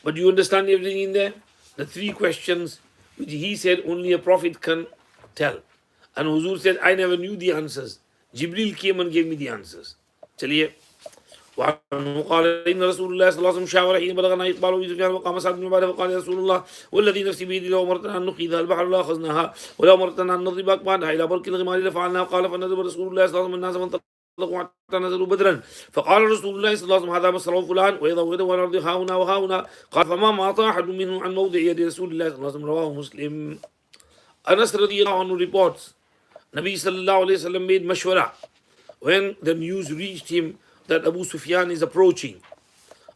But you understand everything in there? The three questions which he said only a prophet can tell. And Huzur said, I never knew the answers. Jibril came and gave me the answers. Chaliye. وعنه قال إن رسول الله صلى الله عليه وسلم شاور حين بلغنا إقبال أبي سفيان وقام سعد بن عبادة فقال يا رسول الله والذي نفسي بيده لو أمرتنا أن نخيذها البحر لأخذناها ولو أمرتنا أن نضرب أكبادها إلى برك الغمار لفعلناها قال فنذهب رسول الله صلى الله عليه وسلم الناس فانطلقوا حتى نزلوا بدرا فقال رسول الله صلى الله عليه وسلم هذا مصرع فلان وإذا وإذا والأرض هاهنا وهاهنا قال فما مات أحد منهم عن موضع يد رسول الله صلى الله عليه وسلم رواه مسلم. Anas radiallahu anhu reports Nabi sallallahu alayhi wa sallam made mashwara when the news reached him that Abu Sufyan is approaching.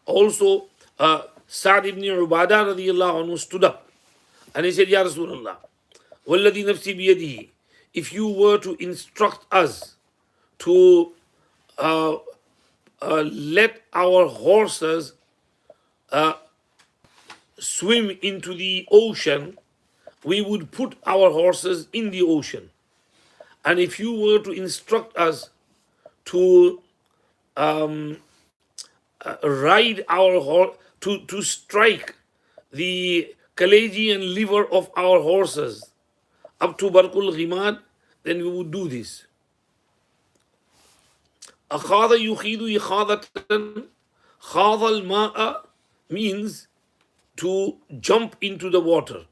Also, Sa'd ibn Ubadah radiallahu anhu stood up and he said, Ya Rasulullah, Walladhi nafsi biyadihi, if you were to instruct us to let our horses swim into the ocean, we would put our horses in the ocean. And if you were to instruct us to ride our horse, to strike the kaleji and liver of our horses up to Barkul Ghimad, then we would do this. Akhada yukhidu ikhadatan. Khada al-ma'a means to jump into the water.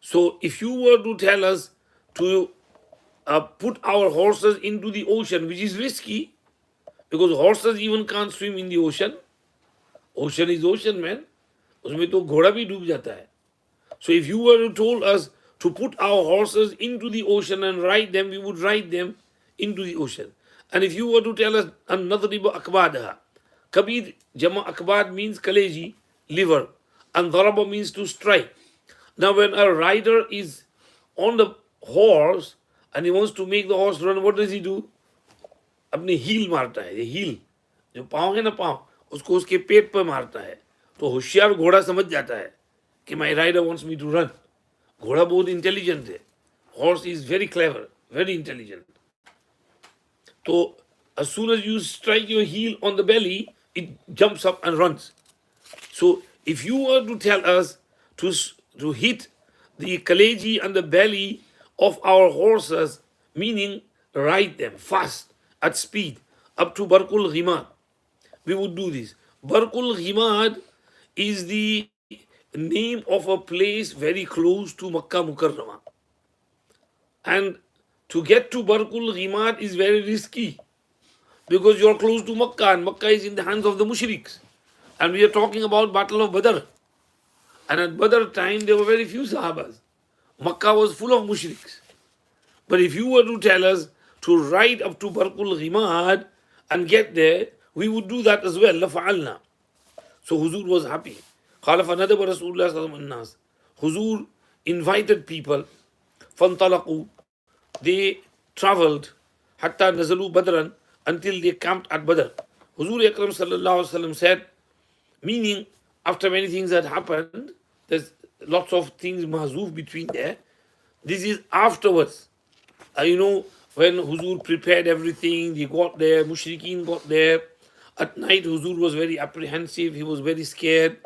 So if you were to tell us to put our horses into the ocean, which is risky, because horses even can't swim in the ocean. Ocean is ocean, man. Usme to ghoda bhi doob jata hai. So if you were to told us to put our horses into the ocean and ride them, we would ride them into the ocean. And if you were to tell us an-nadribu akbadaha, kabid jama akbad means kaleji, liver, and daraba means to strike. Now when a rider is on the horse and he wants to make the horse run, what does he do? अपने heal मारता है. ये heal जो पाँव है ना, पाँव उसको उसके पेट पर मारता है. तो होशियार घोड़ा समझ जाता है कि my rider wants me to run. घोड़ा बहुत इंटेलिजेंट है. Horse is very clever, very intelligent. So as soon as you strike your heel on the belly, it jumps up and runs. So if you were to tell us to hit the kaleji and the belly of our horses, meaning ride them fast, at speed, up to Barkul Ghimad, we would do this. Barkul Ghimad is the name of a place very close to Makkah Mukarramah. And to get to Barkul Ghimad is very risky because you are close to Makkah and Makkah is in the hands of the mushriks. And we are talking about Battle of Badr. And at Badr time there were very few Sahabas. Makkah was full of mushriks. But if you were to tell us to ride up to Barkul Ghimad and get there, we would do that as well. لَفَعَلْنَا. So Huzur was happy. قَالَ فَنَدَبَ رَسُولُ اللَّهِ صَلَّى اللَّهُ عَلَيْهِ وَسَلَّمَ. Huzur invited people. فَانْطَلَقُوا. They traveled حَتَّى نَزَلُوا بَدْرًا, until they camped at Badr. Huzur Akram sallallahu alaihi wasallam said, meaning after many things had happened, there's lots of things mahzoof between there. This is afterwards. When Huzur prepared everything, he got there, Mushrikeen got there. At night, Huzur was very apprehensive, he was very scared.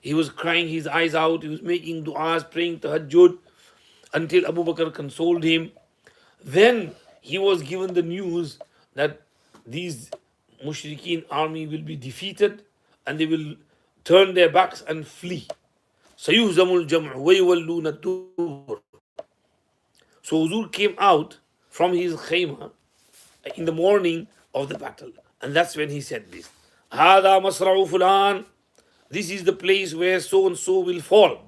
He was crying his eyes out, he was making du'as, praying tahajjud, until Abu Bakr consoled him. Then he was given the news that these Mushrikeen army will be defeated and they will turn their backs and flee. سَيُهْزَمُ الْجَمْعُ وَيُوَلُّونَ الدُّبُرَ. So Huzur came out from his khayma in the morning of the battle. And that's when he said this. هَذَا مَصْرَعُ فُلَانٍ. This is the place where so and so will fall.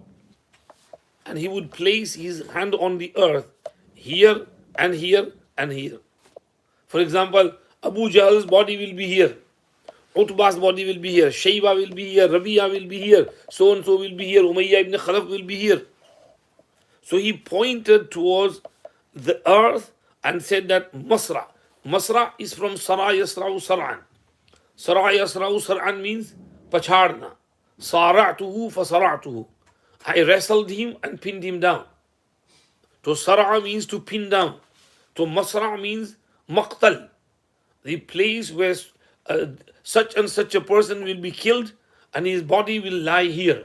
And he would place his hand on the earth, here and here and here. For example, Abu Jahl's body will be here. Utbah's body will be here. Shayba will be here. Rabi'a will be here. So and so will be here. Umayyah ibn Khalaf will be here. So he pointed towards the earth and said that Masra. Masra is from Sara Yasra'u Sar'an. Sara Yasra'u Sar'an means pachadna. Sara'tuhu fasara'tuhu. I wrestled him and pinned him down. To Sara means to pin down. To Masra means maqtal. The place where such and such a person will be killed and his body will lie here.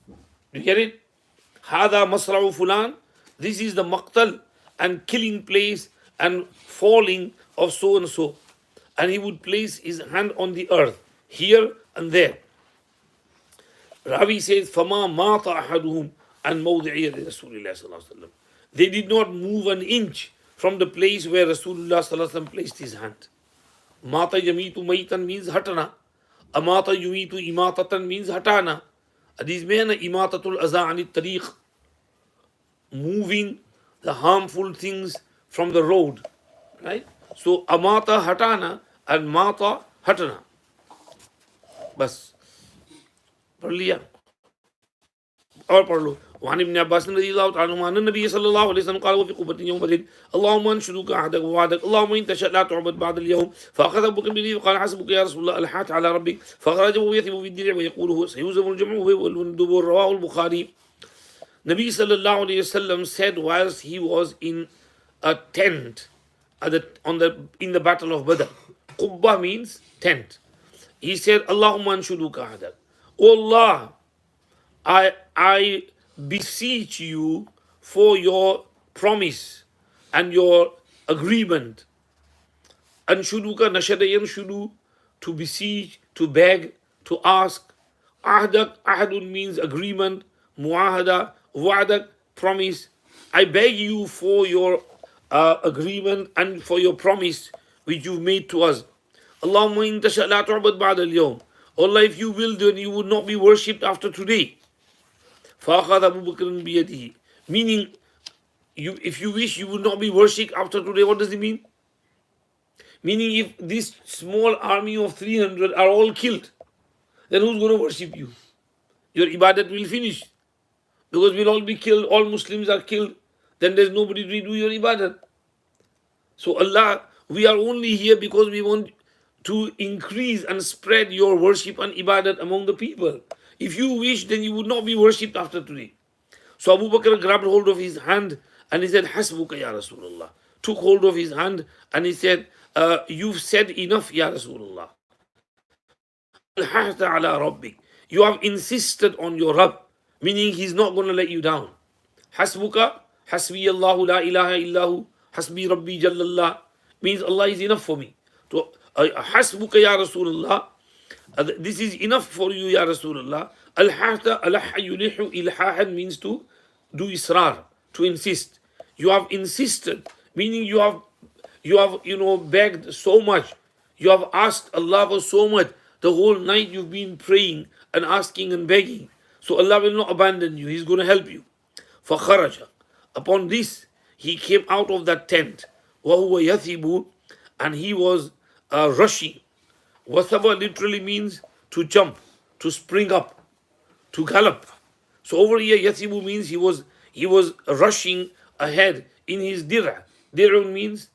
Do you get it? Hada masra'u fulan. This is the maqtal and killing place and falling of so and so. And he would place his hand on the earth, here and there. Ravi says, فَمَا مَاطَ أَحَدُهُمْ عَنْ مَوْضِعِيَ لِرَسُولِ اللَّهِ صَلَّى اللَّهُ عَلَيْهِ وسلم. They did not move an inch from the place where Rasulullah sallallahu alaihi wasallam placed his hand. Mata yamitu maitan means hatana. Amata yumitu imatatan means hatana. These men imatatul aza anit tariq, moving the harmful things from the road. Right? So amata hatana and mata hatana. Bas. पढ़ लिया और पढ़ लो وعن ابن عباس رضي الله تعالى عنهما أن النبي صلى الله عليه وسلم قال وفي قبة يوم بدر اللهم انشدك عهدك ووعدك اللهم إن تشاء لا تعبد بعد اليوم فأخذ أبو بكر بيده وقال حسبك يا رسول الله ألحت على ربك فخرج وهو يثب في الدرع ويقول هو سيهزم الجمع ويولون الدبر رواه البخاري. Nabi sallallahu alayhi wasallam said whilst he was in a tent in the battle of Badr. Qubba means tent. He said, Allahumma anshuduka ahdak. Oh Allah, I beseech you for your promise and your agreement. Anshuduka nashada yanshudu, to beseech, to beg, to ask. Ahdak, ahadun means agreement. Muahada, wa'adak, promise. I beg you for your agreement and for your promise which you've made to us. Allahumma in tasha la tu'bad ba'da al-yawm. Allah, if you will, then you would not be worshipped after today. فَأَخَذَ أَبُو بَكْرٍ بِيَدِهِ. Meaning, if you wish, you would not be worshipped after today. What does it mean? Meaning, if this small army of 300 are all killed, then who's going to worship you? Your ibadat will finish. Because we'll all be killed, all Muslims are killed, then there's nobody to do your ibadat. So Allah, we are only here because we want to increase and spread your worship and ibadat among the people. If you wish, then you would not be worshipped after today. So Abu Bakr grabbed hold of his hand and he said, Hasbuka ya Rasulullah. Took hold of his hand and he said, you've said enough, ya Rasulullah. You have insisted on your Rabb, meaning he's not going to let you down. Hasbuka, hasbi Allahu la ilaha illahu, hasbi Rabbi Jallallah, means Allah is enough for me. So, hasbuka ya Rasulullah, this is enough for you ya Rasulullah. Al-hahta alaha yulihu ilhahan means to do israr, to insist. You have insisted, meaning you have begged so much. You have asked Allah for so much. The whole night you've been praying and asking and begging. So Allah will not abandon you. He's going to help you. فَخَرَجَ. Upon this, he came out of that tent. وَهُوَ يَثِبُ. And he was rushing. Wathaba literally means to jump, to spring up, to gallop. So over here, Yathibu means he was rushing ahead in his dir'a. Dir'a means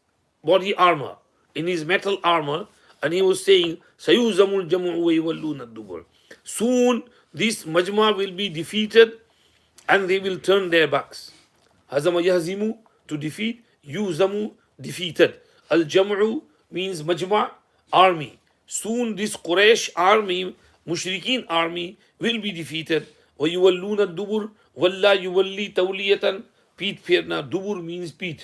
body armor, in his metal armor. And he was saying, Sayuzamul jam'u wa yawalluna ad-dubur. Soon this majma will be defeated and they will turn their backs. Hazama yahzimu, to defeat. Yuzamu, defeated. Al-jam'u means majma, army. Soon this Quraysh army, Mushrikeen army, will be defeated. Wa yawalluna ad-dubur, walla yuwalli tawliyatan, पीठ फेरना. दुबुर means पीठ.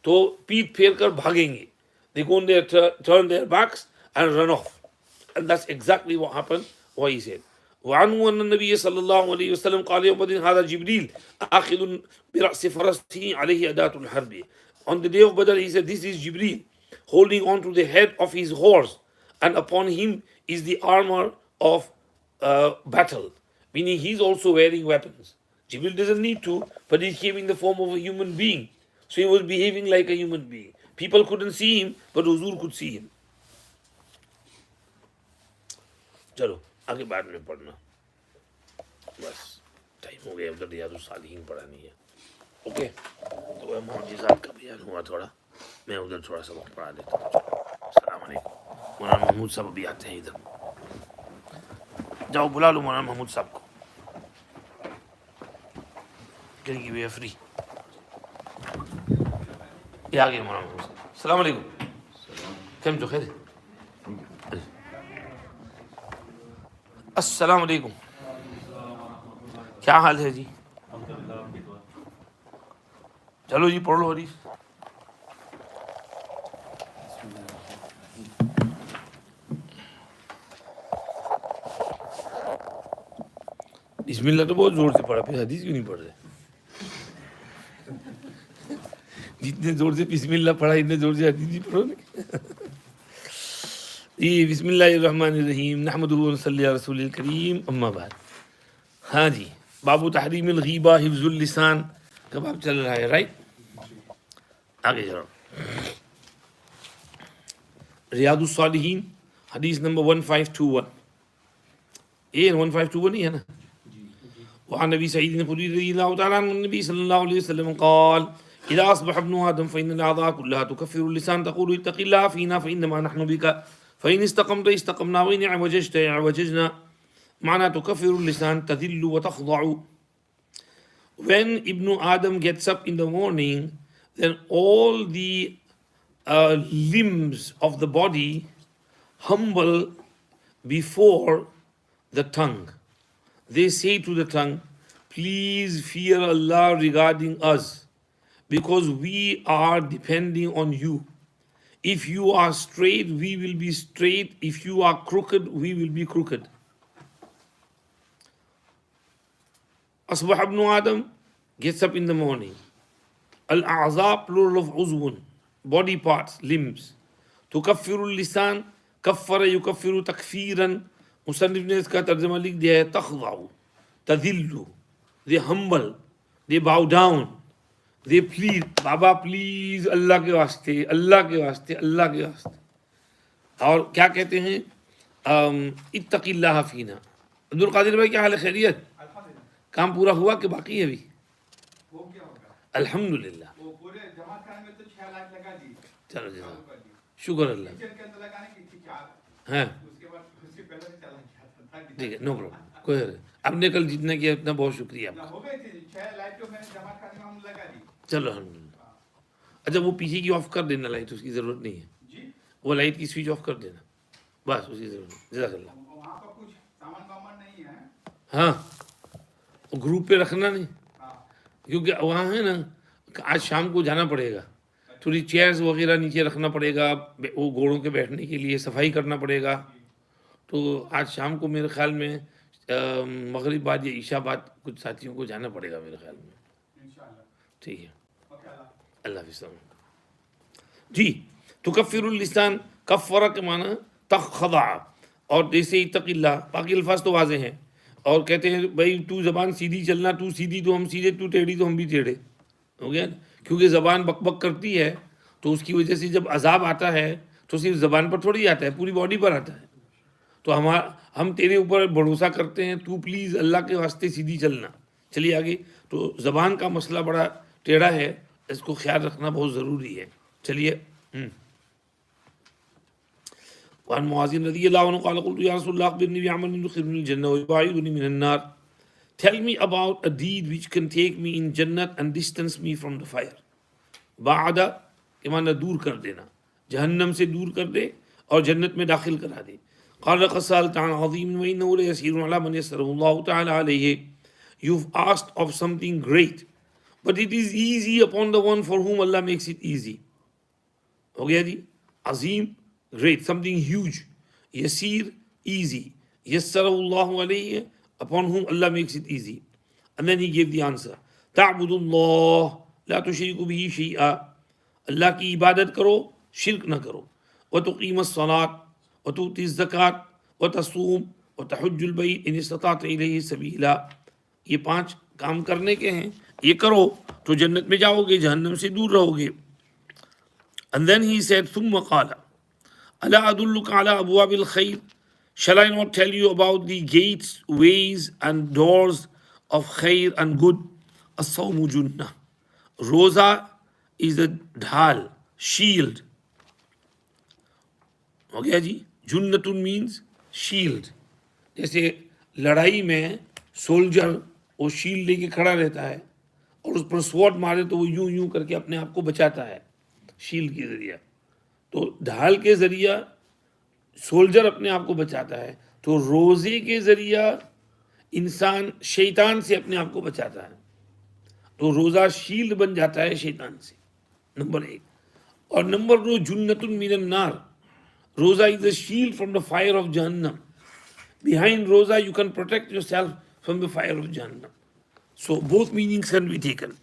तो पीठ फेर कर भागेंगे. They go on their turn their backs and run off. And that's exactly what happened, what he said. وعنه أن النبي صلى الله عليه وسلم قال يوم بدر هذا جبريل آخذ برأس فرسه عليه أداة الحرب. On the day of Badr, he said, this is Jibreel holding on to the head of his horse, and upon him is the armor of battle. Meaning he's also wearing weapons. Jibreel doesn't need to, but he came in the form of a human being. So he was behaving like a human being. People couldn't see him, but Huzur could see him. चलो आगे बाद में पढ़ना. बस time हो गया. उधर रियादुस सालिहीन पढ़ानी है. ओके, तो वह मौजिज़ात का बयान हुआ थोड़ा. मैं उधर थोड़ा सा वक्त पढ़ा देता हूँ. अस्सलाम वालेकुम. मौलाना महमूद साहब अभी आते हैं इधर. जाओ बुला लो मौलाना महमूद साहब को. करेंगे वे फ्री. ये आ गए मौलाना महमूद साहब. अस्सलाम वालेकुम. कैम जो खैर. अस्सलाम वालेकुम. क्या हाल है जी? चलो जी पढ़ लो हदीस. बिस्मिल्लाह तो बहुत जोर से पढ़ा, फिर हदीस क्यों नहीं पढ़ रहे? जितने जोर से बिस्मिल्लाह पढ़ा इतने जोर से हदीस भी पढ़ो ना. जी बिस्मिल्लाहिर्रहमानिर्रहीम नहमदुहु व नसल्ली अला रसूलिल करीम अम्मा बाद. हाँ जी, बाबू तहरीमिल गीबा हिफ्जुल लिसान का बाब चल रहा है. राइट, आगे चलो. रियादुस सालिहीन हदीस नंबर 1521. ये 1521 ही है ना. وعن نبي سعيد الخدري رضي الله تعالى عنه النبي صلى الله عليه وسلم قال إذا أصبح ابن آدم فإن الأعضاء كلها تكفر اللسان تقول اتق الله فينا فإنما نحن بك فإن استقمت استقمنا وإن اعوججت اعوججنا. معنى تكفر اللسان تذل وتخضع. When Ibn Adam gets up in the morning, then all the limbs of the body humble before the tongue. They say to the tongue, please fear Allah regarding us, because we are depending on you. If you are straight, we will be straight. If you are crooked, we will be crooked. Asbah ibn Adam gets up in the morning. Al-a'za, plural of uzwun, body parts, limbs. Tukaffirul lisan, kaffara yukaffiru takfiran. मुसन्निफ ने इसका तर्जुमा लिख दिया है तखज़ाउ, तज़िल्लु. दे humble, they bow down, they please. बाबा please अल्लाह के वास्ते, अल्लाह के वास्ते, अल्लाह के वास्ते. और क्या कहते हैं? इत्तक़िल्लाह फ़ीना. अब्दुल कादिर भाई क्या हाल है? खैरियत? काम पूरा हुआ कि बाकी है अभी? अल्हम्दुलिल्लाह. चलो शुक्र अल्लाह. हाँ ठीक है, नो प्रॉब्लम. कोई आपने कल जितना किया उतना बहुत शुक्रिया आपका. चलो अल्हम्दुलिल्लाह. अच्छा वो पीछे की ऑफ कर देना लाइट, उसकी ज़रूरत नहीं है. वो लाइट की स्विच ऑफ कर देना बस, उसकी ज़रूरत नहीं. जज़ाकल्लाह. हाँ वो ग्रुप पे रखना नहीं, क्योंकि वहाँ है ना आज शाम को जाना पड़ेगा. थोड़ी चेयर्स वगैरह नीचे रखना पड़ेगा, वो घोड़ों के बैठने के लिए सफाई करना पड़ेगा. तो आज शाम को मेरे ख्याल में मगरिब बाद या ईशा बाद कुछ साथियों को जाना पड़ेगा मेरे ख्याल में. ठीक है, अल्लाह हाफ़िज़. जी तुकफ़िरुल लिसान, कफ़रा के माना तख़ज़ा, और जैसे इत्तक़िल्लाह. बाकी अल्फाज तो वाज़ेह हैं. और कहते हैं भाई तू ज़बान सीधी चलना, तू सीधी तो हम सीधे, तू टेढ़ी तो हम भी टेढ़े. हो गया, क्योंकि ज़बान बकबक करती है तो उसकी वजह से जब अज़ाब आता है तो सिर्फ ज़बान पर थोड़ी आता है, पूरी बॉडी पर आता है. तो हम तेरे ऊपर भरोसा करते हैं, तू प्लीज़ अल्लाह के वास्ते सीधी चलना. चलिए आगे. तो ज़बान का मसला बड़ा टेढ़ा है, इसको ख्याल रखना बहुत ज़रूरी है. चलिए وعن معاذ رضي الله عنه قال قلت يا رسول الله أخبرني بعمل يدخلني الجنة ويباعدني من النار. Tell me about a deed which can take me in Jannat and distance me from the fire. बादा के माना दूर कर देना, जहन्नम से दूर कर दे और जन्नत में दाखिल करा दे. قال قد سألت عن عظيم وإنه ليسير على من يسره الله تعالى عليه. You've asked of something great, but it is easy upon the one for whom Allah makes it easy. हो गया जी. Azim, great, something huge. Yasir, easy. Yassarallahu alayhi, upon whom Allah makes it easy. And then he gave the answer. Ta'budullah, la tushriku bihi shay'a. Allah ki ibadat karo, shirk na karo. Wa tuqima as-salat, wa tu'ti az-zakat, wa tasum, wa tahujjul bayt in istata'ta ilayhi sabila. ये 5 काम करने के हैं, ये करो तो जन्नत में जाओगे, जहन्नम से दूर रहोगे. And then he said, ثم قال ألا أدلك على أبواب الخير. Shall I not tell you about the gates, ways and doors of khair and good? الصوم جنة. Rosa is a dhal, shield. हो गया जी. जुन्नतुन means shield. जैसे लड़ाई में सोल्जर वो शील्ड लेके खड़ा रहता है और उस पर स्वॉर्ड मारे तो वो यूं यूं करके अपने आप को बचाता है शील्ड के जरिए. तो ढाल के जरिया सोल्जर अपने आप को बचाता है, तो रोजे के जरिया इंसान शैतान से अपने आप को बचाता है. तो रोजा शील्ड बन जाता है शैतान से, नंबर 1. और नंबर 2, जुन्नतुन मिनन नार. रोजा is the shield from the fire of जहन्नम. Behind rosa you can protect yourself from the fire of Jannah. So both meanings can be taken.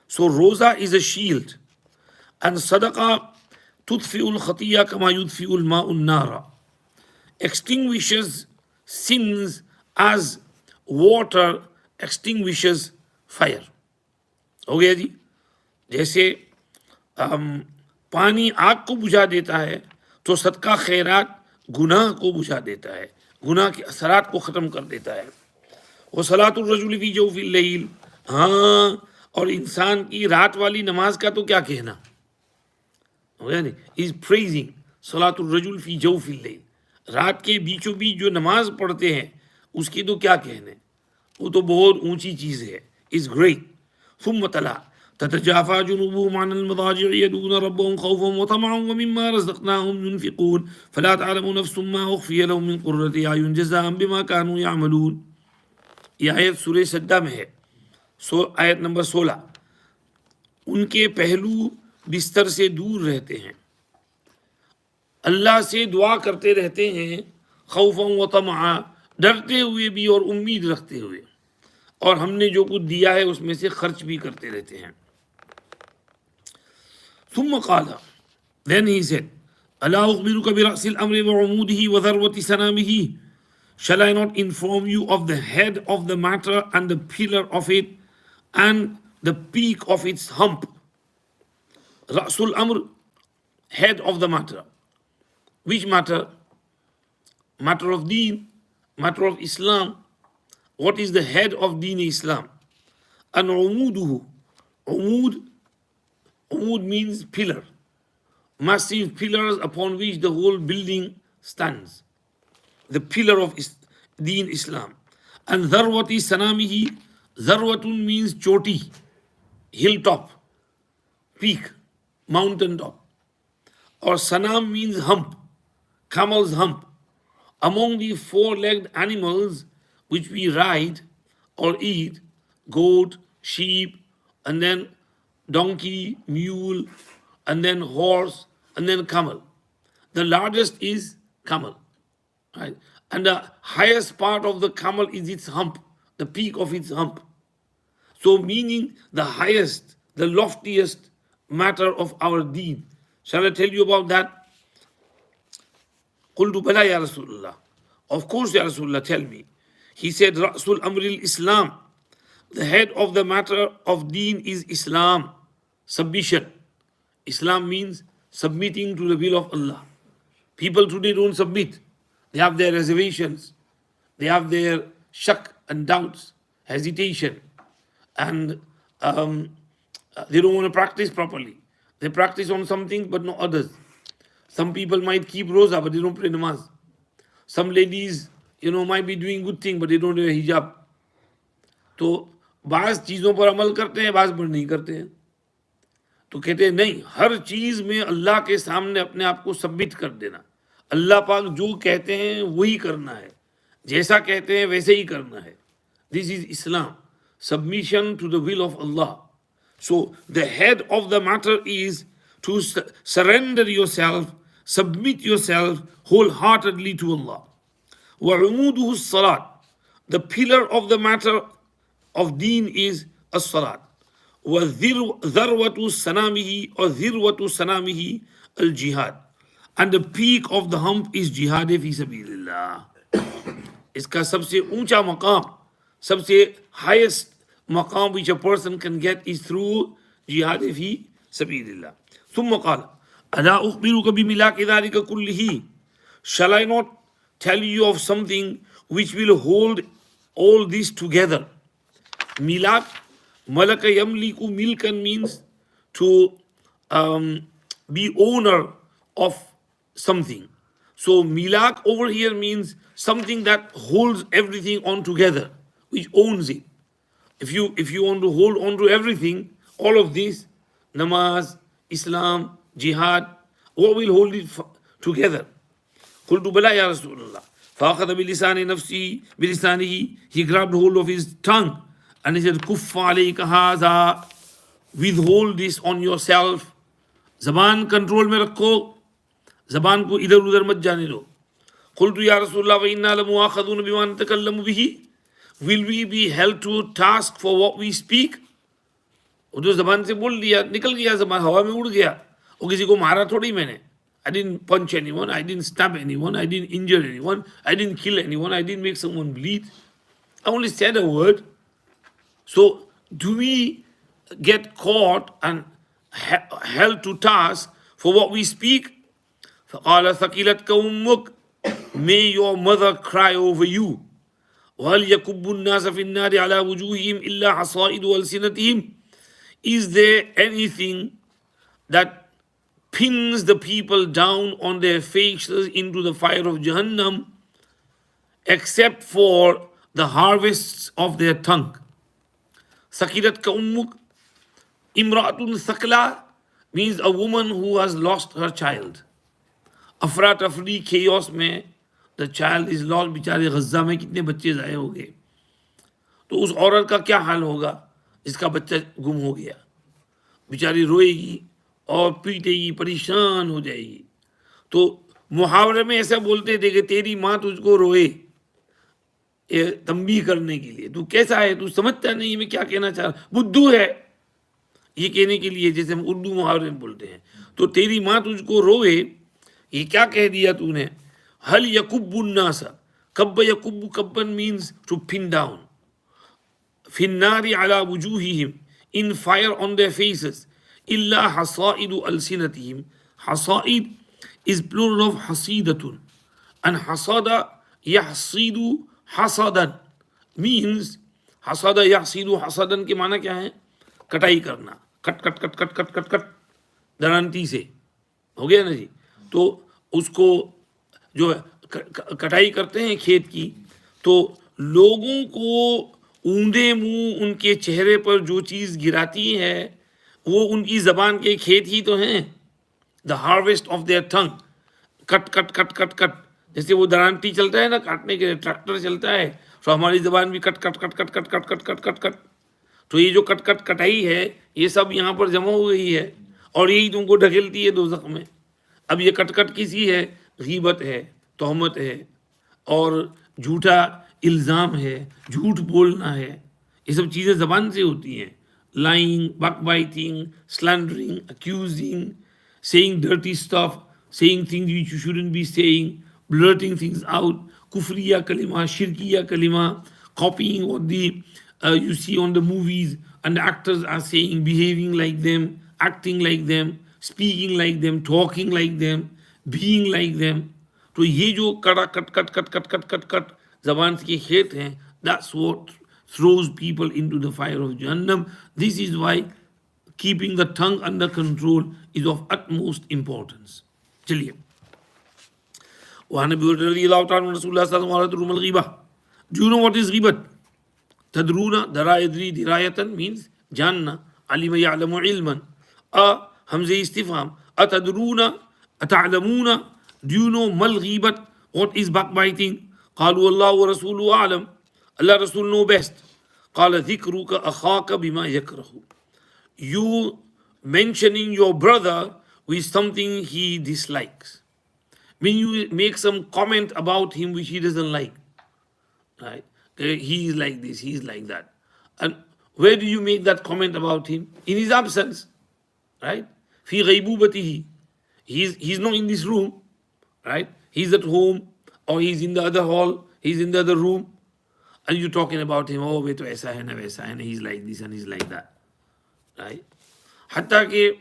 So rosa is a shield, and sadaqah tudfi'ul khatiya kama yudfi'ul ma'un nara. Extinguishes sins as water extinguishes fire. हो गया जी. जैसे पानी आग को बुझा देता है, तो सदका खैरात गुनाह को बुझा देता है, गुनाह के असरात को ख़त्म कर देता है. वो सलातुर रजुल फी जौफिल लैल. हाँ, और इंसान की रात वाली नमाज का तो क्या कहना, इज प्रेजिंग सलातुर रजुल फी जौफिल लैल. रात के बीचों बीच जो नमाज पढ़ते हैं उसकी तो क्या कहने, वो तो बहुत ऊंची चीज़ है, इज ग्रेट. सुम्मा तला ततजाफा जुनूबुहुम अनिल मदाजि'i यदूना रब्बहुम खौफन व तमअन व मिम्मा रज़क़नाहुम युनफ़िक़ून फला तअलमु नफ़्सुम मा उख़फ़िय लहुम मिन क़ुर्रति अयुन जज़ाअन बिमा कानू यअमलून. ये आयत सूरह सज्दा में है, आयत नंबर 16. उनके पहलू बिस्तर से दूर रहते हैं, अल्लाह से दुआ करते रहते हैं, खौफन व तमआ, डरते हुए भी और उम्मीद रखते हुए, और हमने जो कुछ दिया है उसमें से खर्च भी करते रहते हैं. ثم قال, then he said, ألا أخبرك برأس الأمر وعموده وذروة سنامه. Shall I not inform you of the head of the matter and the pillar of it and the peak of its hump? Ra'sul Amr, head of the matter. Which matter? Matter of deen, matter of Islam. What is the head of deen Islam? And umuduhu. Umud means pillar. Massive pillars upon which the whole building stands. The pillar of deen Islam. And dharwati sanamihi. Dharwatun means choti, hilltop, peak, mountain top. Or sanam means hump, camel's hump. Among the 4-legged animals which we ride or eat, goat, sheep, and then donkey, mule, and then horse, and then camel. The largest is camel, right? And the highest part of the camel is its hump, the peak of its hump. So meaning the highest, the loftiest matter of our deen. Shall I tell you about that? قلت بلى يا رسول الله. Of course, Ya Rasulullah, tell me. He said, Ra'sul Amril Islam. The head of the matter of deen is Islam, submission. Islam means submitting to the will of Allah. People today don't submit. They have their reservations. They have their shak and doubts, hesitation. And they don't want to practice properly. They practice on some things but not others. Some people might keep roza, but they don't pray namaz. Some ladies, might be doing good thing, but they don't wear hijab. तो बाज़ चीज़ों पर अमल करते हैं, बाज़ पर नहीं करते हैं. तो कहते हैं नहीं, हर चीज़ में अल्लाह के सामने अपने आप को सबमिट कर देना. अल्लाह पाक जो कहते हैं वही करना है, जैसा कहते हैं वैसे ही करना है. This is Islam, submission to the will of Allah. So the head of the matter is to surrender yourself, submit yourself wholeheartedly to Allah. وَعُمُودُهُ الصَّلَاةِ. The pillar of the matter of deen is as-salat. وَذِرْوَةُ sanamihi or ذِرْوَةُ sanamihi al-jihad. And the peak of the hump is jihad fi sabilillah. इसका सबसे ऊंचा मकाम, सबसे highest maqam which a person can get is through jihad fi sabilillah. ثم قال ألا أخبرك بملاك ذلك كله. Shall I not tell you of something which will hold all this together? Milak, malaka yamliku milkan means to be owner of something. So milak over here means something that holds everything on together, which owns it. If you want to hold on to everything, all of this, namaz, Islam, jihad, what will hold it together? قلت بلى يا رسول الله. فأخذ بلسان نفسه بلسانه. He grabbed hold of his tongue and he said, كف عليك هذا. Withhold this on yourself. जबान control में रखो, जबान को इधर उधर मत जाने दो. قلت يا رسول الله وإنا لمؤاخذون بما نتكلم به. Will we be held to task for what we speak? वो जो जबान से बोल दिया, निकल गया जबान, हवा में उड़ गया. वो किसी को मारा थोड़ी मैंने. I didn't punch anyone, I didn't stab anyone, I didn't injure anyone, I didn't kill anyone, I didn't make someone bleed. I only said a word. So do we get caught and held to task for what we speak? فَقَالَ ثَقِلَتْكَ أُمُّكَ. May your mother cry over you. وَهَلْ يَكُبُّ النَّاسَ فِي النَّارِ عَلَى وُجُوهِهِمْ إِلَّا حَصَائِدُ أَلْسِنَتِهِمْ. Is there anything that pins the people down on their faces into the fire of Jahannam except for the harvests of their tongue? Sakirat ka ummuk. Imra'atun sakla means a woman who has lost her child. Afra tafri chaos में the child is lost. बेचारे गज़ा में कितने बच्चे ज़ाये हो गए. तो उस औरत का क्या हाल होगा जिसका बच्चा गुम हो गया? बेचारी रोएगी और पीटेगी, परेशान हो जाएगी. तो मुहावरे में ऐसा बोलते थे कि तेरी माँ तुझको रोए तंबीह करने के लिए. तू कैसा है, तू समझता नहीं मैं क्या कहना चाह रहा, बुद्धू है, ये कहने के लिए, जैसे हम उर्दू मुहावरे में बोलते हैं. तो तेरी माँ तुझको रोए, ये क्या कह दिया तूने? हल यकुब्बुन नासा. कब्ब यकुब्बु कब्बन मीन्स टू पिन डाउन. फिन्नारी अला वुजूहिहिम, in fire on their faces. Illa hasaidu alsinatihim. Hasaid is plural of hasidatun. And hasada yahsidu hasadan means hasada yahsidu hasadan के माना क्या है? कटाई करना. Cut cut cut cut cut cut cut दरांती से हो गया ना जी. तो उसको जो कटाई करते हैं खेत की, तो लोगों को ऊंधे मुंह उनके चेहरे पर जो चीज़ गिराती है वो उनकी ज़बान के खेत ही तो हैं. The harvest of their tongue. Cut cut cut cut cut, जैसे वो दरांती चलता है ना काटने के लिए, ट्रैक्टर चलता है, तो हमारी ज़बान भी cut cut cut cut cut cut cut cut cut cut. तो ये जो कट कट कटाई है ये सब यहाँ पर जमा हो गई है और यही तुमको ढकेलती है दोज़ख में. अब ये कट कट किसी है, गीबत है, तोहमत है और झूठा इल्ज़ाम है, झूठ बोलना है. ये सब चीज़ें ज़बान से होती हैं. lying, backbiting, slandering, accusing, saying dirty stuff, saying things which you shouldn't be saying, blurting things out, kufriya kalima, shirkiya kalima, copying what you see on the movies and the actors are saying, behaving like them, acting like them, speaking like them, talking like them, being like them. तो ये जो कड़ा cut cut cut cut cut cut cut जबान के खेत हैं, that's what throws people into the fire of Jahannam. This is why keeping the tongue under control is of utmost importance. चलिए वहां नबी रज़ियल्लाहु ताला अन्हु रसूलुल्लाह सल्लल्लाहु अलैहि वसल्लम ग़ीबा. Do you know what is ghibat? Tadruna, dara yadri dirayatan means janna, alima ya'lamu ilman. Hamza istifham. Atadruna, ata'lamuna. Do you know mal ghibat? What is backbiting? قالوا الله ورسوله أعلم. Allah Rasul know best. قال ذكرك أخاك بما يكره. You mentioning your brother with something he dislikes. When you make some comment about him which he doesn't like, right? He is like this, he is like that. And where do you make that comment about him? In his absence, right? في غيبوبته. He's not in this room, right? He's at home or he's in the other hall, he's in the other room, and you're talking about him, oh, wait, aisa hai na waisa hai na, he's like this and he's like that, right? हत्ता कि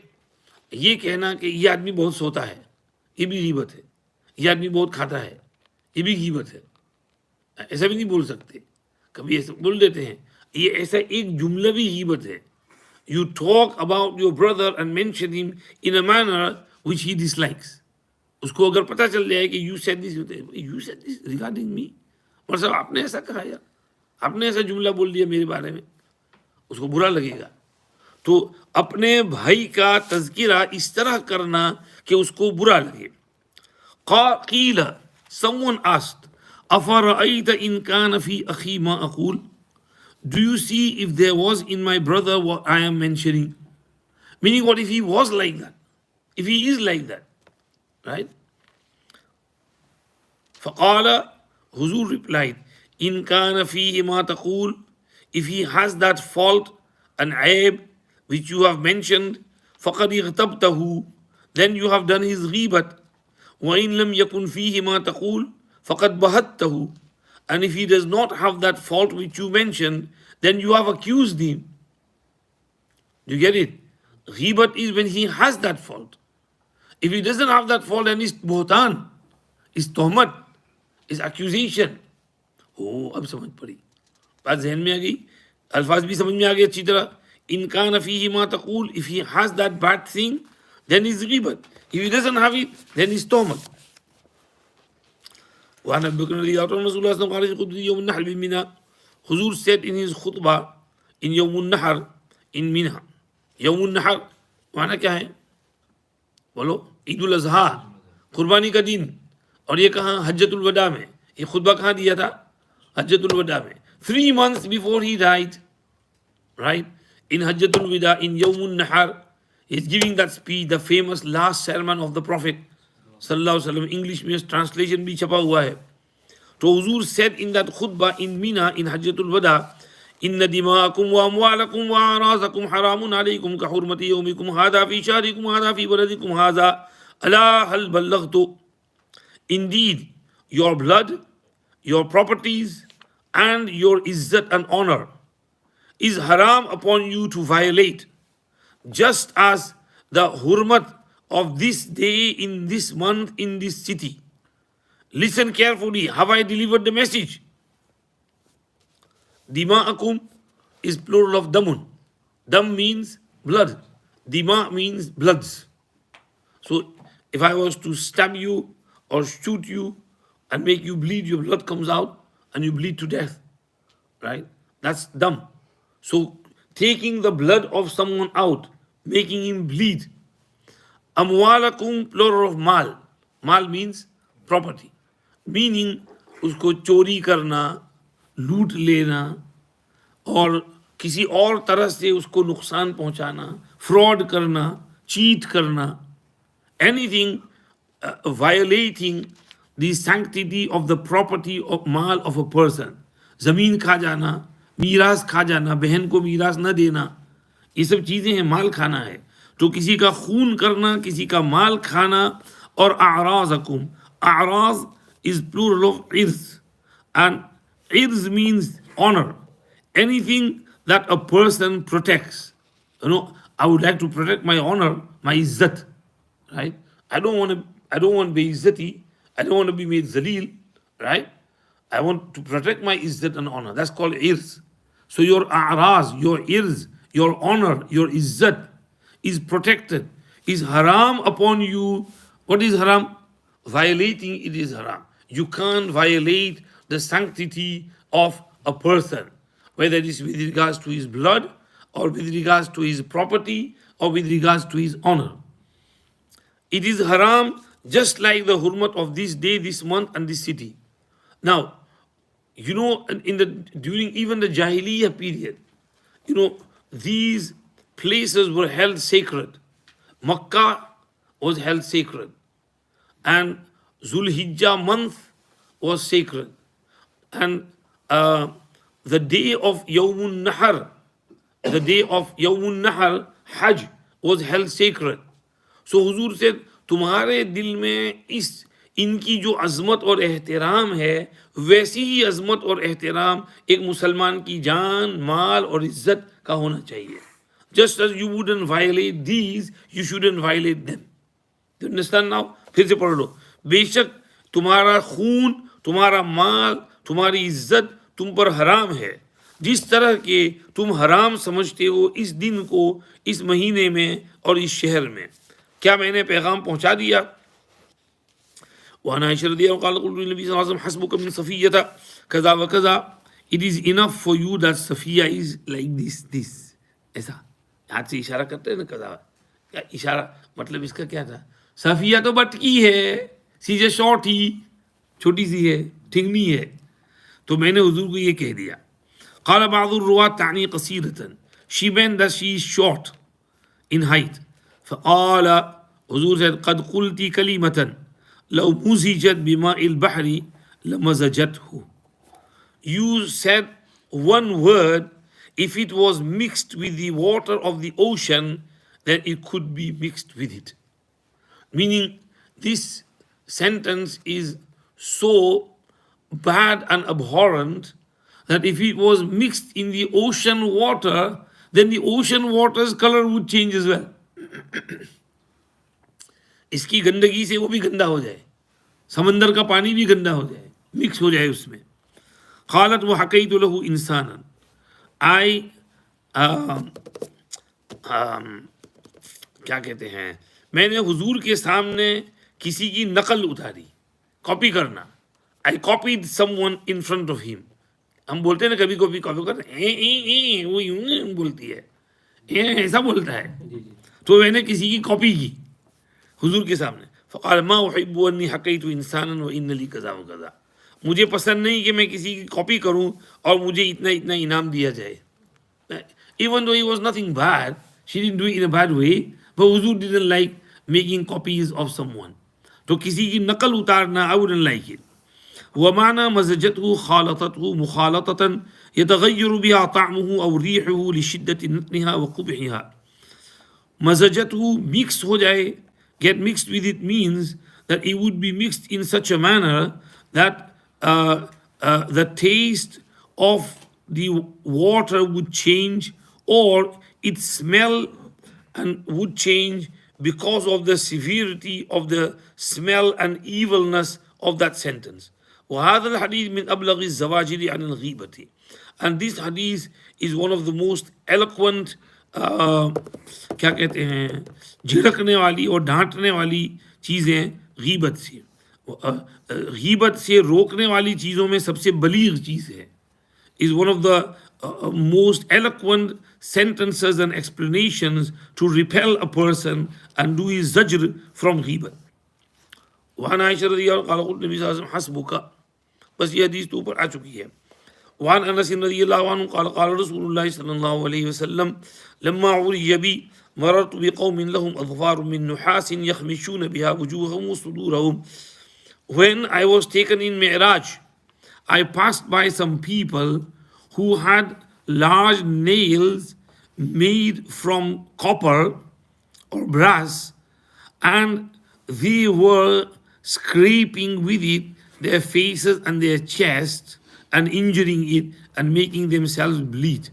ये कहना कि ये आदमी बहुत सोता है, ये भी गीबत है. ये आदमी बहुत खाता है, ये भी गीबत है. ऐसा भी नहीं बोल सकते. कभी ऐसा बोल देते हैं. ये ऐसा एक जुमला भी गीबत है. You talk about your brother and mention him in a manner which he dislikes. उसको अगर पता चल जाए कि you said this regarding me, मतलब आपने ऐसा कहा यार, आपने ऐसा जुमला बोल दिया मेरे बारे में, उसको बुरा लगेगा. तो अपने भाई का तज़किरा इस तरह करना कि उसको बुरा लगे. क़ील, someone asked, अफ़रअयत इन कान फ़ी अख़ी मा अक़ूल. Do you see if there was in my brother what I am mentioning? Meaning, what if he was like that? If he is like that, right? فقال, Huzur replied, إن كان فيه ما تقول, if he has that fault, an aib, which you have mentioned, فقد اغتبته, then you have done his ghibat. وإن لم يكن فيه ما تقول, فقد بهته. And if he does not have that fault which you mentioned, then you have accused him. Do you get it? Ghibat is when he has that fault. If he doesn't have that fault, then it's buhtan, it's tuhmat, it's accusation. Oh, अब समझ पड़ी, बात ज़हन में आ गई, अल्फाज भी समझ में आ गए अच्छी तरह. इन कान फीही मा तक़ूल, if he has that bad thing, then it's ghibat. If he doesn't have it, then it's tuhmat. وعن أبي بكر رضي الله عنه رسول الله صلى الله عليه وسلم يوم النحر بمنى. Huzur said in his khutbah in يوم النحر in Mina. يوم النحر माना क्या है? बोलो. ईद उल अज़हा, कुर्बानी का दिन. और ये कहाँ? हज्जतुल वदा में. ये खुतबा कहाँ दिया था? हज्जतुल वदा में. 3 months before he died, right? In hajjatul wada, in yawmun nahar, he's giving that speech, the famous last sermon of the Prophet sallallahu alaihi wasallam. English means translation bhi chapa hua hai. So Huzur said in that khutbah in Mina, in hajjatul wada, inna dima'akum wa amwalakum wa a'razakum haramun alaykum ka hurmati yawmikum hadha fi shahrikum hadha fi baladikum hadha ala hal ballaghtu. Indeed, your blood, your properties, and your izzat and honor is haram upon you to violate, just as the hurmat of this day in this month in this city. Listen carefully. Have I delivered the message? Dima'akum is plural of damun. Dam means blood. Dima means bloods. So if I was to stab you or shoot you and make you bleed, your blood comes out and you bleed to death, right? That's dam. So taking the blood of someone out, making him bleed. Amwalakum, plural of mal. Mal means property. Meaning उसको चोरी करना, लूट लेना और किसी और तरह से उसको नुकसान पहुंचाना, फ्रॉड करना, चीट करना, anything violating the sanctity of the property of mal of a person. जमीन खा जाना, मीरास खा जाना, बहन को मीरास न देना, ये सब चीजें हैं, माल खाना है. तो किसी का खून करना, किसी का माल खाना. और आराज़कुम, आराज़ is plural of irz, and irz means honor, anything that a person protects. You know, I would like to protect my honor, my izzat, right? I don't want to be izzati, I don't want to be made zalil, right? I want to protect my izzat and honor. That's called irz. So your a'raz, your irz, your honor, your izzat is protected, is haram upon you What is haram? Violating it is haram. You can't violate the sanctity of a person, whether it is with regards to his blood, or with regards to his property, or with regards to his honor. It is haram just like the hurmat of this day, this month, and this city. Now, you know, during even the Jahiliyyah period, you know, these places were held sacred. Makkah was held sacred, and Zulhijjah month was sacred, and the day of Yawmun Nahar, the day of Yawmun Nahar, Hajj, was held sacred. So Huzur said, तुम्हारे दिल में इस इनकी जो अजमत और एहतराम है, वैसी ही अजमत और एहतराम एक मुसलमान की जान, माल और इज्जत का होना चाहिए. Just as you wouldn't violate these, you shouldn't violate them. Do you understand now? फिर से पढ़ लो. बेशक तुम्हारा खून, तुम्हारा माल, तुम्हारी इज्जत तुम पर हराम है, जिस तरह के तुम हराम समझते हो इस दिन को, इस महीने में और इस शहर में. क्या मैंने पैगाम पहुंचा दिया? وأنا عائشة رضي الله عنها قالت للنبي صلى الله عليه وسلم حسبك من صفية كذا وكذا. It is enough for you that Safiya is like this. ऐसा हाथ से इशारा करते हैं ना, कदा या इशारा मतलब इसका क्या था? सफिया तो बटकी है, सीजे शॉर्ट ही, छोटी सी है, ठिंगनी है. तो मैंने हुजूर को ये कह दिया. قال بعض الرواة تعني قصيرة. She meant that she is short in height. فقال حضور said قد قلت كلمة لو مزجت بماء البحر لمزجته. You said one word, if it was mixed with the water of the ocean, then it could be mixed with it. Meaning, this sentence is so bad and abhorrent that if it was mixed in the ocean water, then the ocean water's color would change as well. इसकी गंदगी से वो भी गंदा हो जाए, समंदर का पानी भी गंदा हो जाए, मिक्स हो जाए उसमें. قالت وحكيت له إنسانا. क्या कहते हैं, मैंने हुजूर के सामने किसी की नकल उतारी, कॉपी करना. I copied someone in front of him. हम बोलते हैं ना कभी कॉपी करते हैं, वो यूं बोलती है, ऐसा बोलता है. तो मैंने किसी की कॉपी की हुजूर के सामने. फ़क़ाल मा उहिब्बु अन्नी हक़ैतु इंसानन व इन्न ली कज़ा व कज़ा. मुझे पसंद नहीं कि मैं किसी की कॉपी करूं और मुझे इतना इतना इनाम दिया जाए. Even though he was nothing bad, she didn't do it in a bad way, but Hazur didn't like making copies of someone. तो किसी की नकल उतारना, I wouldn't like it. ومعنى مزجته خالطته مخالطة يتغير بها طعمه أو ريحه لشدة نتنها وقبحها. مزجته mixed हो जाए, get mixed with it means that it would be mixed in such a manner that the taste of the water would change, or its smell and would change because of the severity of the smell and evilness of that sentence. وهذا الحديث من أبلغ الزواجر عن الغيبة. And this hadith is one of the most eloquent क्या कहते हैं, झिड़कने वाली और डांटने वाली चीज़ें गीबत से. गीबत से रोकने वाली चीज़ों में सबसे बलीग चीज़ है. is one of the most eloquent sentences and explanations to repel a person and do his zajr from ghibat. وعن عائشة رضي الله عنها قال النبي صلى الله عليه وسلم حسبك. बस ये हदीस तो ऊपर आ चुकी है. وعن أنس رضي الله عنه قال قال رسول الله صلى الله عليه وسلم لما عرج بي مررت بقوم لهم أظفار من نحاس يخمشون بها وجوههم وصدورهم. When I was taken in Mi'raj, I passed by some people who had large nails made from copper or brass, and they were scraping with it their faces and their chests and injuring it and making themselves bleed.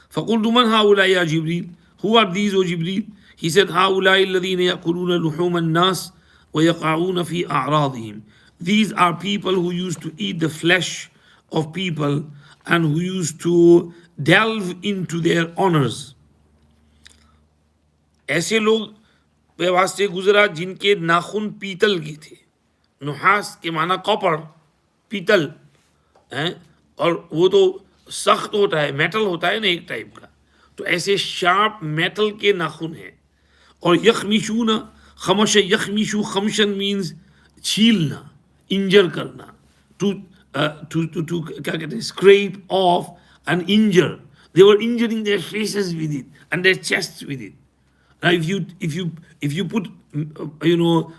فقلت من هؤلاء يا جبريل? Who are these, O Jibreel? He said, هؤلاء الذين يأكلون لحوم الناس ويقعون في أعراضهم. These are people who used to eat the flesh of people and who used to delve into their honors. ऐसे लोग पे वास्ते गुजरा जिनके नाखून पीतल के थे। नुहास के माना कॉपर, पीतल हैं, और वो तो सख्त होता है, मेटल होता है ना एक टाइप का, तो ऐसे शार्प मेटल के नाखून हैं। और यखमिशूना, खमश यखमिशु, खमशन मीन्स छीलना, इंजर करना, टू टू क्या कहते हैं, scrap off and injure. They were injuring their faces with it and their chest with it. Now, if you put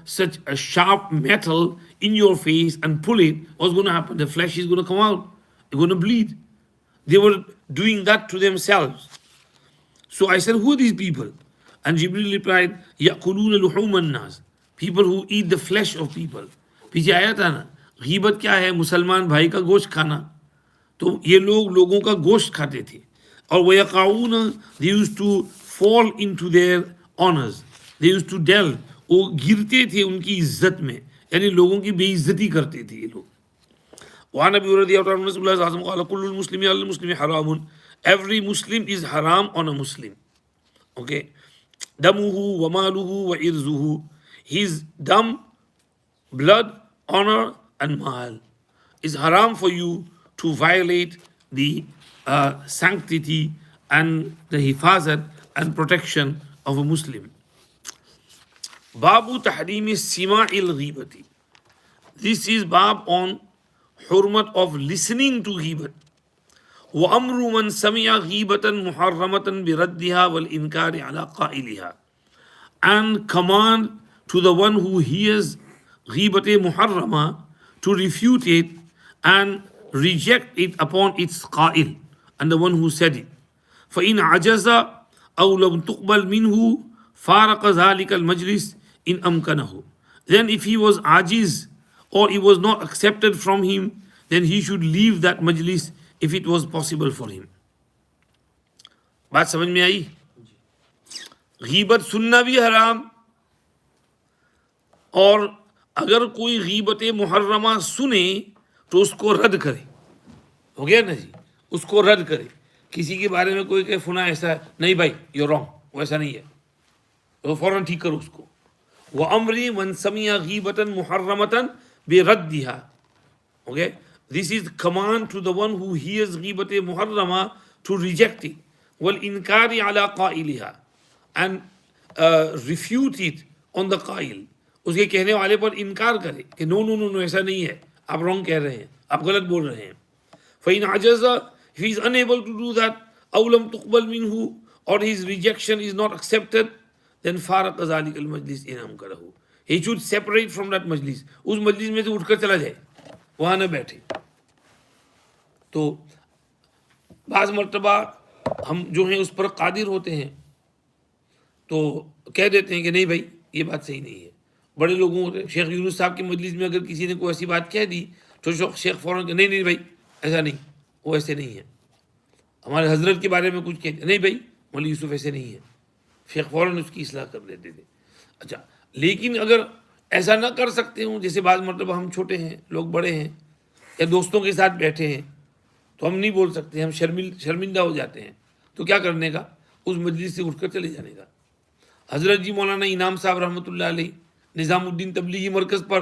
such a sharp metal in your face and pull it, what's going to happen? The flesh is going to come out. You're going to bleed. They were doing that to themselves. So I said, who are these people? And Jibril replied, يَأْكُلُونَ لُحُومَ النَّاسِ, people who eat the flesh of people. पीछे आया था ना, गीबत क्या है? मुसलमान भाई का गोश्त खाना। तो ये लोग लोगों का गोश्त खाते थे। और वयक़ाऊन, they used to fall into their honors, they used to delve, वो गिरते थे उनकी इज्जत में, यानी लोगों की बेइज्जती करते थे ये लोग। वहाँ नबी रज़ियल्लाहु अन्हु रसूलुल्लाह सल्लल्लाहु अलैहि वसल्लम क़ाल कुल्लुल मुस्लिमी अलल मुस्लिमी हरामुन, every Muslim is haram on a Muslim. Okay, damuhu wa maluhu wa irzuhu, his dam, blood, honor and mal is haram for you to violate the sanctity and the hifazat and protection of a Muslim. Babu tahrimi sima'il ghibati. This is bab on hurmat of listening to ghibat. Wa amru man sami'a ghibatan muharramatan biraddiha wal inkari ala qailiha. And command to the one who hears ghibate muharrama to refute it and reject it upon its qail, and the one who said it. فَإِنْ عَجَزَ أَوْ لَمْ تُقْبَلْ مِنْهُ فَارَقَ ذَلِكَ الْمَجْلِسِ إِنْ أَمْكَنَهُ. Then if he was ajiz or it was not accepted from him, then he should leave that majlis if it was possible for him. बात समझ में आई? गीबत सुनना भी हराम, और अगर कोई गीबत मुहर्रमा सुने तो उसको रद्द करे। हो गया ना जी, उसको रद्द करे। किसी के बारे में कोई कहे फुना ऐसा है, नहीं भाई यू रॉन्ग, वो ऐसा नहीं है, तो फौरन ठीक करो उसको। वह अमरी मन समिया गीबतन मुहर्रमतन बेरद्दिहा। Okay, this is command to the one who hears गीबत मुहर्रमा टू रिजेक्ट इट, वल इनकारी अला काइलिहा, and refute it on the काइल, उसके कहने वाले पर इनकार करे कि नो नो नो नो ऐसा नहीं है, आप रॉन्ग कह रहे हैं, आप गलत बोल रहे हैं। फ़इन अजज़ा, if he is unable to do that, أو لم تقبل منه, or his rejection is not accepted, then फारक़ ज़ालिक المجلس إن أمكنه, he should separate from that majlis, उस मजलिस में से उठकर चला जाए, वहाँ न बैठे। तो बाज़ मर्तबा हम जो हैं उस पर कादिर होते हैं तो कह देते हैं कि नहीं भाई ये बात सही नहीं है। बड़े लोगों होते, शेख यूनुस साहब की मजलिस में अगर किसी ने कोई ऐसी बात कह दी तो शेख फौरन नहीं नहीं भाई ऐसा नहीं, वो ऐसे नहीं है। हमारे हजरत के बारे में कुछ कहते, नहीं भाई मौलवी यूसुफ ऐसे नहीं है, शेख फौरन उसकी इस्लाह कर देते थे। अच्छा, लेकिन अगर ऐसा ना कर सकते हो, जैसे बाज़ मतलब हम छोटे हैं, लोग बड़े हैं, या दोस्तों के साथ बैठे हैं, तो हम नहीं बोल सकते, हम शर्मिंदा हो जाते हैं, तो क्या करने का, उस मजलिस से उठकर चले जाने का। हज़रत जी मौलाना इनाम साहब रहमतुल्लाह अलैह निज़ामुद्दीन तबलीगी मरकज़ पर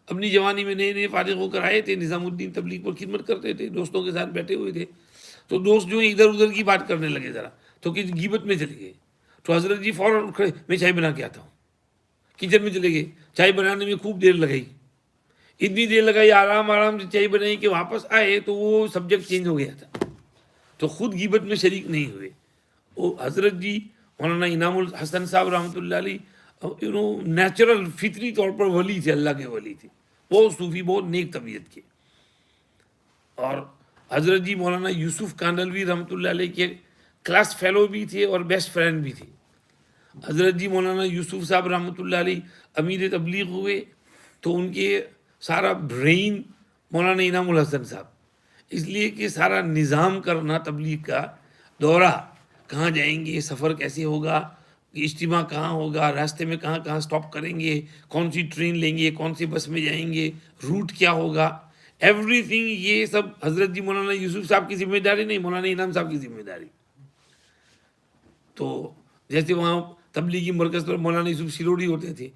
अपनी जवानी में नए नए फारिग होकर आए थे, निज़ामुद्दीन तबलीग पर खिदमत करते थे, दोस्तों के साथ बैठे हुए थे। तो दोस्त जो है इधर उधर की बात करने लगे ज़रा, तो कि गीबत में चले गए। तो हज़रत जी फ़ौरन उठ खड़े, मैं चाय बना के आता हूँ। किचन में चले गए, चाय बनाने में खूब देर लगाई, इतनी देर लगाई, आराम आराम से चाय बनाई कि वापस आए तो वो सब्जेक्ट चेंज हो गया था, तो ख़ुद गीबत में शरीक नहीं हुए। वो हज़रत जी मौलाना इनामुल हसन साहब रहमतुल्लाह अलैह नेचुरल फितरी तौर पर वली थे, अल्लाह के वली थे, बहुत सूफ़ी, बहुत नेक तबीयत के। और हज़रत जी मौलाना यूसुफ कांडलवी रहमतुल्लाह अलैह के क्लास फेलो भी थे और बेस्ट फ्रेंड भी थे। हज़रत जी मौलाना यूसुफ साहब रहमतुल्लाह अलैह अमीर तबलीग हुए तो उनके सारा ब्रेन मौलाना इनामुल हसन साहब, इसलिए कि सारा निज़ाम करना तबलीग का, दौरा कहाँ जाएंगे, सफ़र कैसे होगा, इज्तिमा कहाँ होगा, रास्ते में कहाँ कहाँ स्टॉप करेंगे, कौन सी ट्रेन लेंगे, कौन सी बस में जाएंगे, रूट क्या होगा, एवरीथिंग, ये सब हज़रत जी मौलाना यूसुफ साहब की जिम्मेदारी नहीं, मौलाना इनाम साहब की जिम्मेदारी। तो जैसे वहाँ तबलीगी मरकज़ पर मौलाना यूसुफ सिरोड़ी होते थे,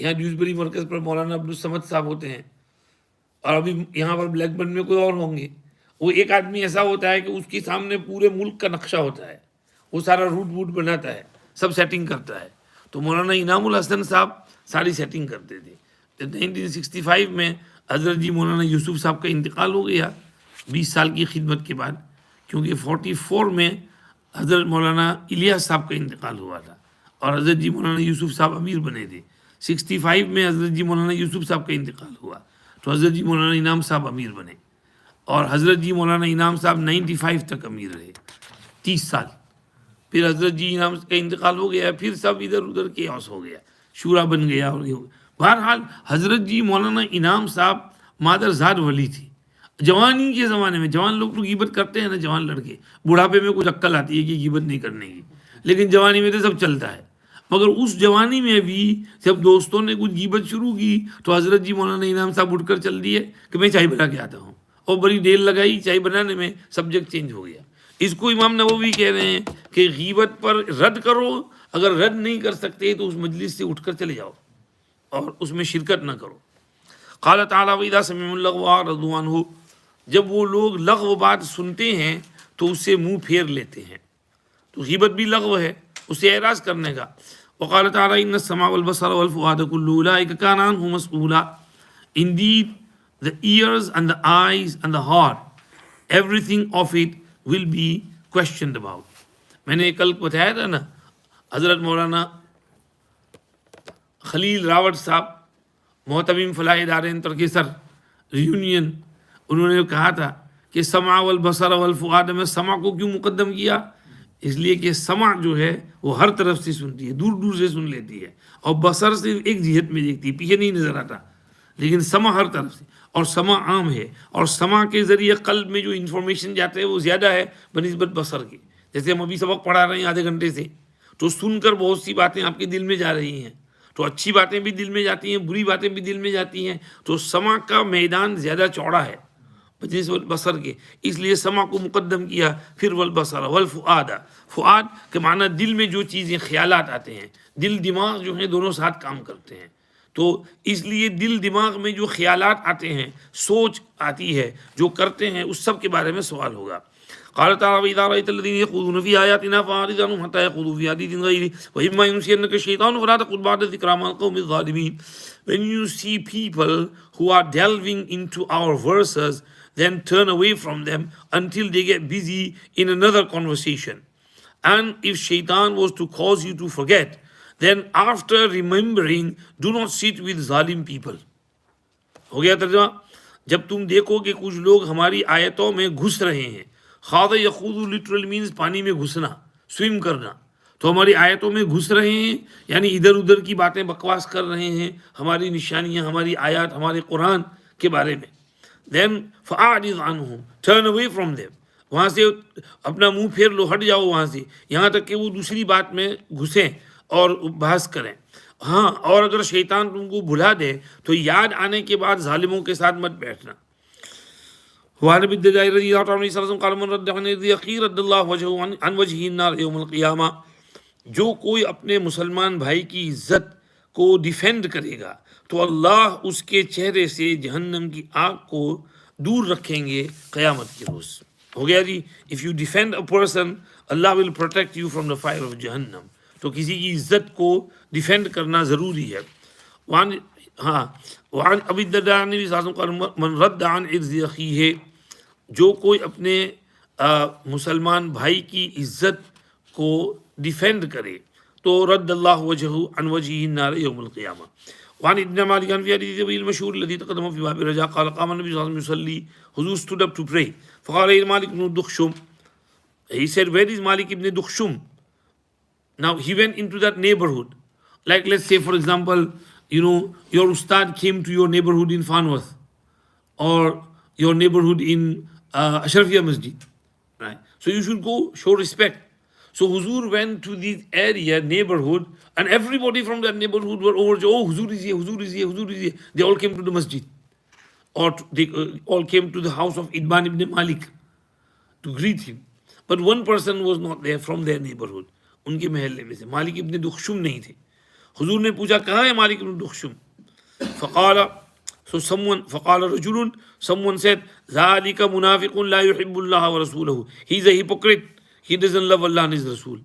यहाँ ड्यूसबरी मरकज़ पर मौलाना अब्दुल समद साहब होते हैं, और अभी यहाँ पर ब्लैकबर्न में कोई और होंगे। वो एक आदमी ऐसा होता है कि उसके सामने पूरे मुल्क का नक्शा होता है, वो सारा रूट वूट बनाता है, सब सेटिंग करता है। तो मौलाना इनामुल हसन साहब सारी सेटिंग करते थे। जब 1965 में हज़रत जी मौलाना यूसुफ साहब का इंतकाल हो गया 20 साल की खिदमत के बाद, क्योंकि 44 में हज़रत मौलाना इलियास साहब का इंतकाल हुआ था और हज़रत जी मौलाना यूसुफ साहब अमीर बने थे। 65 में हज़रत जी मौलाना यूसुफ साहब का इंतकाल हुआ तो हज़रत जी मौलाना इनाम साहब अमीर बने, और हज़रत जी मौलाना इनाम साहब 95 तक अमीर रहे, 30 साल। फिर हज़रत जी इनाम का इंतकाल हो गया, फिर सब इधर उधर केओस हो गया, शूरा बन गया। और बहरहाल हज़रत जी मौलाना इनाम साहब मादरजाद वली थी। जवानी के ज़माने में जवान लोग तो गिबत करते हैं ना, जवान लड़के, बुढ़ापे में कुछ अक्ल आती है कि गिबत नहीं करने की, लेकिन जवानी में तो सब चलता है। मगर उस जवानी में भी जब दोस्तों ने कुछ गिबत शुरू की तो हज़रत जी मौलाना इनाम साहब उठकर चल दिए कि मैं चाय बना के आता हूँ, और बड़ी देर लगाई चाय बनाने में, सब्जेक्ट चेंज हो गया। इसको इमाम नववी कह रहे हैं कि गीबत पर रद्द करो, अगर रद्द नहीं कर सकते तो उस मजलिस से उठकर चले जाओ और उसमें शिरकत ना करो। क़ाल तआला वइज़ा समिअुल लग़्व रदू अन्हु, जब वो लोग लग़्व बात सुनते हैं तो उससे मुंह फेर लेते हैं। तो गीबत भी लग़्व है, उससे एराज करने का। वक़ाल तआला इन्न अस्समा वल बसर वल फुआद कुल्लु उलाइका काना अन्हु मसऊला, indeed the ears and the eyes and the heart, everything of it will be questioned about. मैंने कल बताया था ना, हज़रत मौलाना खलील रावत साहब मोहतमीम फलाह दारैन तरकेसर रियूनियन, उन्होंने कहा था कि समा वल बसर वल फुआद में समा को क्यों मुकद्दम किया, इसलिए कि समा जो है वो हर तरफ से सुनती है, दूर दूर से सुन लेती है, और बसर सिर्फ एक जिहत में देखती है, पीछे नहीं नज़र आता, लेकिन समा हर तरफ से, और समा आम है, और समा के ज़रिए कल्ब में जो इन्फॉर्मेशन जाते हैं वो ज़्यादा है बनिस्बत बसर के। जैसे हम अभी सबक पढ़ा रहे हैं आधे घंटे से, तो सुनकर बहुत सी बातें आपके दिल में जा रही हैं, तो अच्छी बातें भी दिल में जाती हैं, बुरी बातें भी दिल में जाती हैं। तो समा का मैदान ज़्यादा चौड़ा है बनिस्बत बसर के, इसलिए समा को मुकद्दम किया। फिर वल बसर वल फुआदा, फुआद के माना दिल में जो चीज़ें ख्यालात आते हैं, दिल दिमाग जो है दोनों साथ काम करते हैं, तो इसलिए दिल दिमाग में जो ख्यालात आते हैं, सोच आती है, जो करते हैं, उस सब के बारे में सवाल होगा। क़ाल तआला वइज़ा रअयतल्लज़ीना यख़ूज़ूना फ़ी आयातिना फ़अरिज़ अन्हुम हत्ता यख़ूज़ू फ़ी हदीसिन ग़ैरिही व इम्मा युनसियन्नका शैतानु फ़ला तक़ुद बअद ज़िक्रा मअल क़ौमिज़ ज़ालिमीन। When you see people who are delving into our verses, then turn away from them until they get busy in another conversation. And if shaitan was to cause you to forget, then after remembering, do not sit with zalim people. हो गया तर्जुमा। जब तुम देखो कि कुछ लोग हमारी आयतों में घुस रहे हैं, खाद यखूदु लिटरल मीन्स पानी में घुसना, स्विम करना, तो हमारी आयतों में घुस रहे हैं, यानी इधर उधर की बातें बकवास कर रहे हैं, हमारी निशानियाँ, हमारी आयत, हमारे कुरान के बारे में। देन फ़अरिज़ अन्हुम, टर्न अवे फ्रॉम देम, वहाँ से अपना मुंह फेर लो, हट जाओ वहाँ से, यहाँ तक कि वो दूसरी बात में घुसें और बहस करें। हाँ, और अगर शैतान तुमको भुला दे तो याद आने के बाद जालिमों के साथ मत बैठना। जो कोई अपने मुसलमान भाई की इज्जत को डिफेंड करेगा तो अल्लाह उसके चेहरे से जहन्नम की आग को दूर रखेंगे क़यामत के रोज़। हो गया जी। If you defend a person, Allah will protect you from the fire of जहन्नम। तो किसी की इज्जत को डिफेंड करना ज़रूरी है। वान अबी दर्दा ने भी मन रद्द अन इर्ज़ अख़ीह, जो कोई अपने मुसलमान भाई की इज्जत को डिफेंड करे तो रद्द अल्लाह वजहु अन वजहिही नार यौमुल क़ियामा। वान इब्न मालिक अन फ़ी हदीस अबी मशहूर लज़ी तक़द्दम फ़ी बाब रजा क़ाल क़ाम नबी सल्लल्लाहु अलैहि वसल्लम युसल्ली, हुज़ूर stood up to pray, फ़क़ाल मालिक इब्न दुख़शुम, he said, where is Malik ibn Dukhshum? Now he went into that neighborhood, like let's say for example, your ustad came to your neighborhood in Farnworth or your neighborhood in Ashrafia Masjid, right? So you should go show respect. So Huzur went to this area, neighborhood, and everybody from that neighborhood were over. Oh, Huzur is here, Huzur is here, Huzur is here. They all came to the masjid, or they all came to the house of Idban ibn Malik to greet him. But one person was not there from their neighborhood. उनके महल्ले में से, मालिक इब्न दुखशुम नहीं थे। हुजूर ने पूछा कहाँ है मालिक इब्न दुखशुम? फ़क़ाल रजुलुन, someone said, ज़ालिक मुनाफ़िक़ुन ला युहिब्बुल्लाह व रसूलहु, he is a hypocrite, he doesn't love Allah and his Rasul.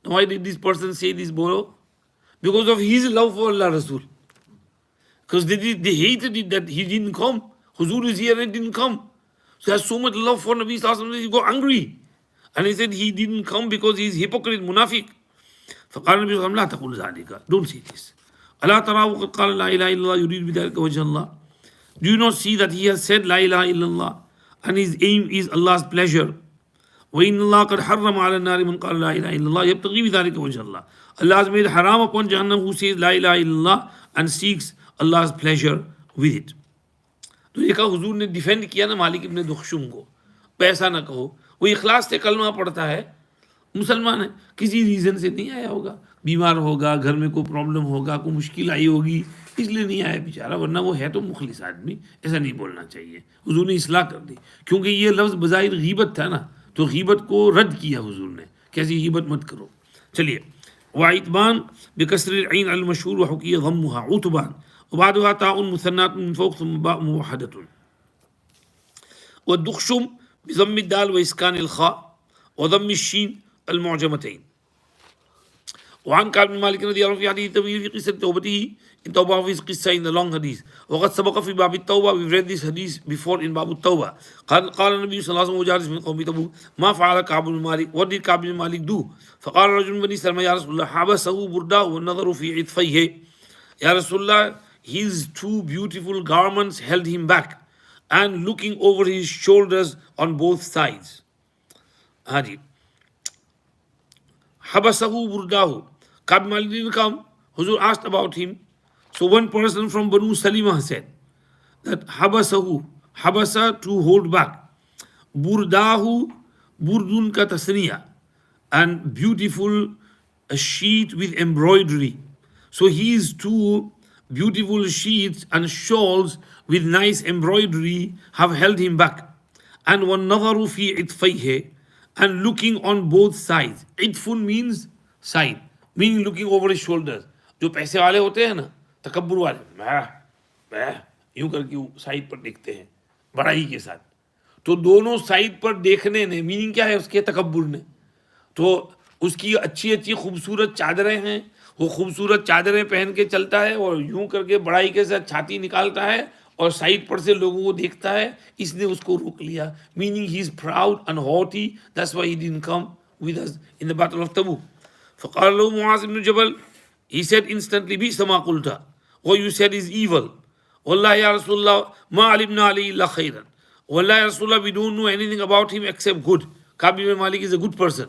Now why did this person say this, bro? Because of his love for Allah Rasul. Because they hated it that he didn't come. Huzur is here and didn't come. So he has so much love for Nabi Sallallahu Alaihi Wasallam, he got angry. And he said he didn't come because he is hypocrite, munafiq. فقال النبي صلى الله عليه وسلم لا تقول ذلك. Don't say this. ألا تراه قد قال لا إله إلا الله يريد بذلك وجه الله. Do you not see that he has said لا إله إلا الله and his aim is Allah's pleasure? وإن الله قد حرم على النار من قال لا إله إلا الله يبتغي بذلك وجه الله. Allah has made haram upon Jahannam who says لا إله إلا الله and seeks Allah's pleasure with it. तो ये कहा हुजूर ने defend किया ना मालिक इब्न दुखशुम को, पैसा ना कहो, वो इखलास से कलमा पढ़ता है, मुसलमान है, किसी रीज़न से नहीं आया होगा, बीमार होगा, घर में कोई प्रॉब्लम होगा, कोई मुश्किल आई होगी, इसलिए नहीं आया बेचारा, वरना वो है तो मुखलिस आदमी। ऐसा नहीं बोलना चाहिए। हुजूर ने इस्लाह कर दी, क्योंकि ये लफ्ज़ बज़ाहिर गीबत था ना, तो गीबत को रद्द किया हुजूर ने, कैसी गीबत मत करो। चलिए, वाइतबान बिकसरिल ऐन अल मशहूर व हुकिया ज़म्मुहा उतबान वबादुहा ताउन मुसन्नात मिन फ़ौक़ सुम्मा बा मुवहदतुन व दुखशुम बिज़म्मि दाल व इस्कानिल खा व ज़म्मि शीन अल मुअजमतैन। وعن كعب بن مالك رضي الله عنه في حديث طويل في قصة توبته in Tawbah of his qissa in the long hadith. وقد سبق في باب التوبة, we've read this hadith before in باب التوبة. قال النبي صلى الله عليه وسلم وجالس من قوم تبوك ما فعل كعب بن مالك, what did كعب بن مالك do? فقال رجل من بني سلمة يا رسول الله حبسه برداء والنظر في عطفيه. يا رسول الله, his two beautiful garments held him back and looking over his shoulders on both sides. Haji. Habasahu burdahu. Ka'b Malik didn't come. Huzur asked about him. So one person from Banu Salima said that Habasahu, Habasa to hold back. Burdahu, burdun ka tasniya, and beautiful a sheet with embroidery. So his two beautiful sheets and shawls with nice embroidery have held him back. And one nadaru fi itfayhe, and looking on both sides. Itfun means side, meaning looking over his shoulders. जो पैसे वाले होते हैं ना, तकब्बुर वाले, मैं यूं करके साइड पर देखते हैं बड़ाई के साथ, तो दोनों साइड पर देखने ने मीनिंग क्या है उसके, तकब्बुर ने। तो उसकी अच्छी अच्छी खूबसूरत चादरें हैं, वो खूबसूरत चादरें पहन के चलता है और यूं करके बड़ाई के साथ छाती निकालता है और साइड पर से लोगों को देखता है, इसने उसको रोक लिया। Meaning he is proud and haughty, that's why he didn't come with us in the battle of Tabuk. फक़ाल लहू मुआज़ इब्न जबल, he said instantly, बि'स मा क़ुल्ता, what you said is evil. वल्लाहि या रसूलल्लाह मा अलिमना अलैहि इल्ला खैरन, वल्लाहि या रसूलल्लाह we don't know anything about him except good. Ka'b ibn Malik is a good person.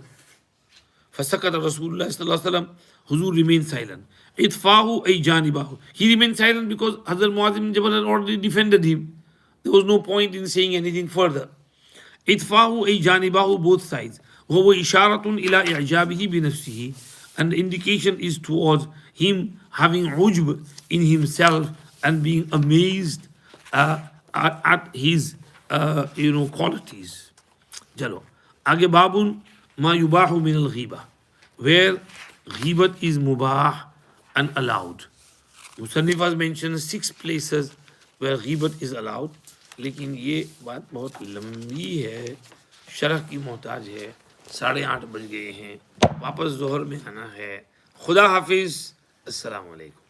فسكت رسول الله صلى الله عليه وسلم, Huzur remained silent. Itfahu ay janibahu, he remained silent because Hazrat Muaz ibn Jabal had already defended him. There was no point in saying anything further. Itfahu ay janibahu, both sides. وهو إشارة إلى إعجابه بنفسه, and the indication is towards him having ujb in himself and being amazed at his qualities. Jalo. Aage babun ma yubahu min al-ghiba, where ghibat is mubah and allowed. Musannif has mentioned 6 places where ghibat is allowed, लेकिन ये बात बहुत लंबी है, शरह की मोहताज है। 8:30 बज गए हैं, वापस ज़ोहर में आना है। खुदा हाफिज़, अस्सलाम वालेकुम।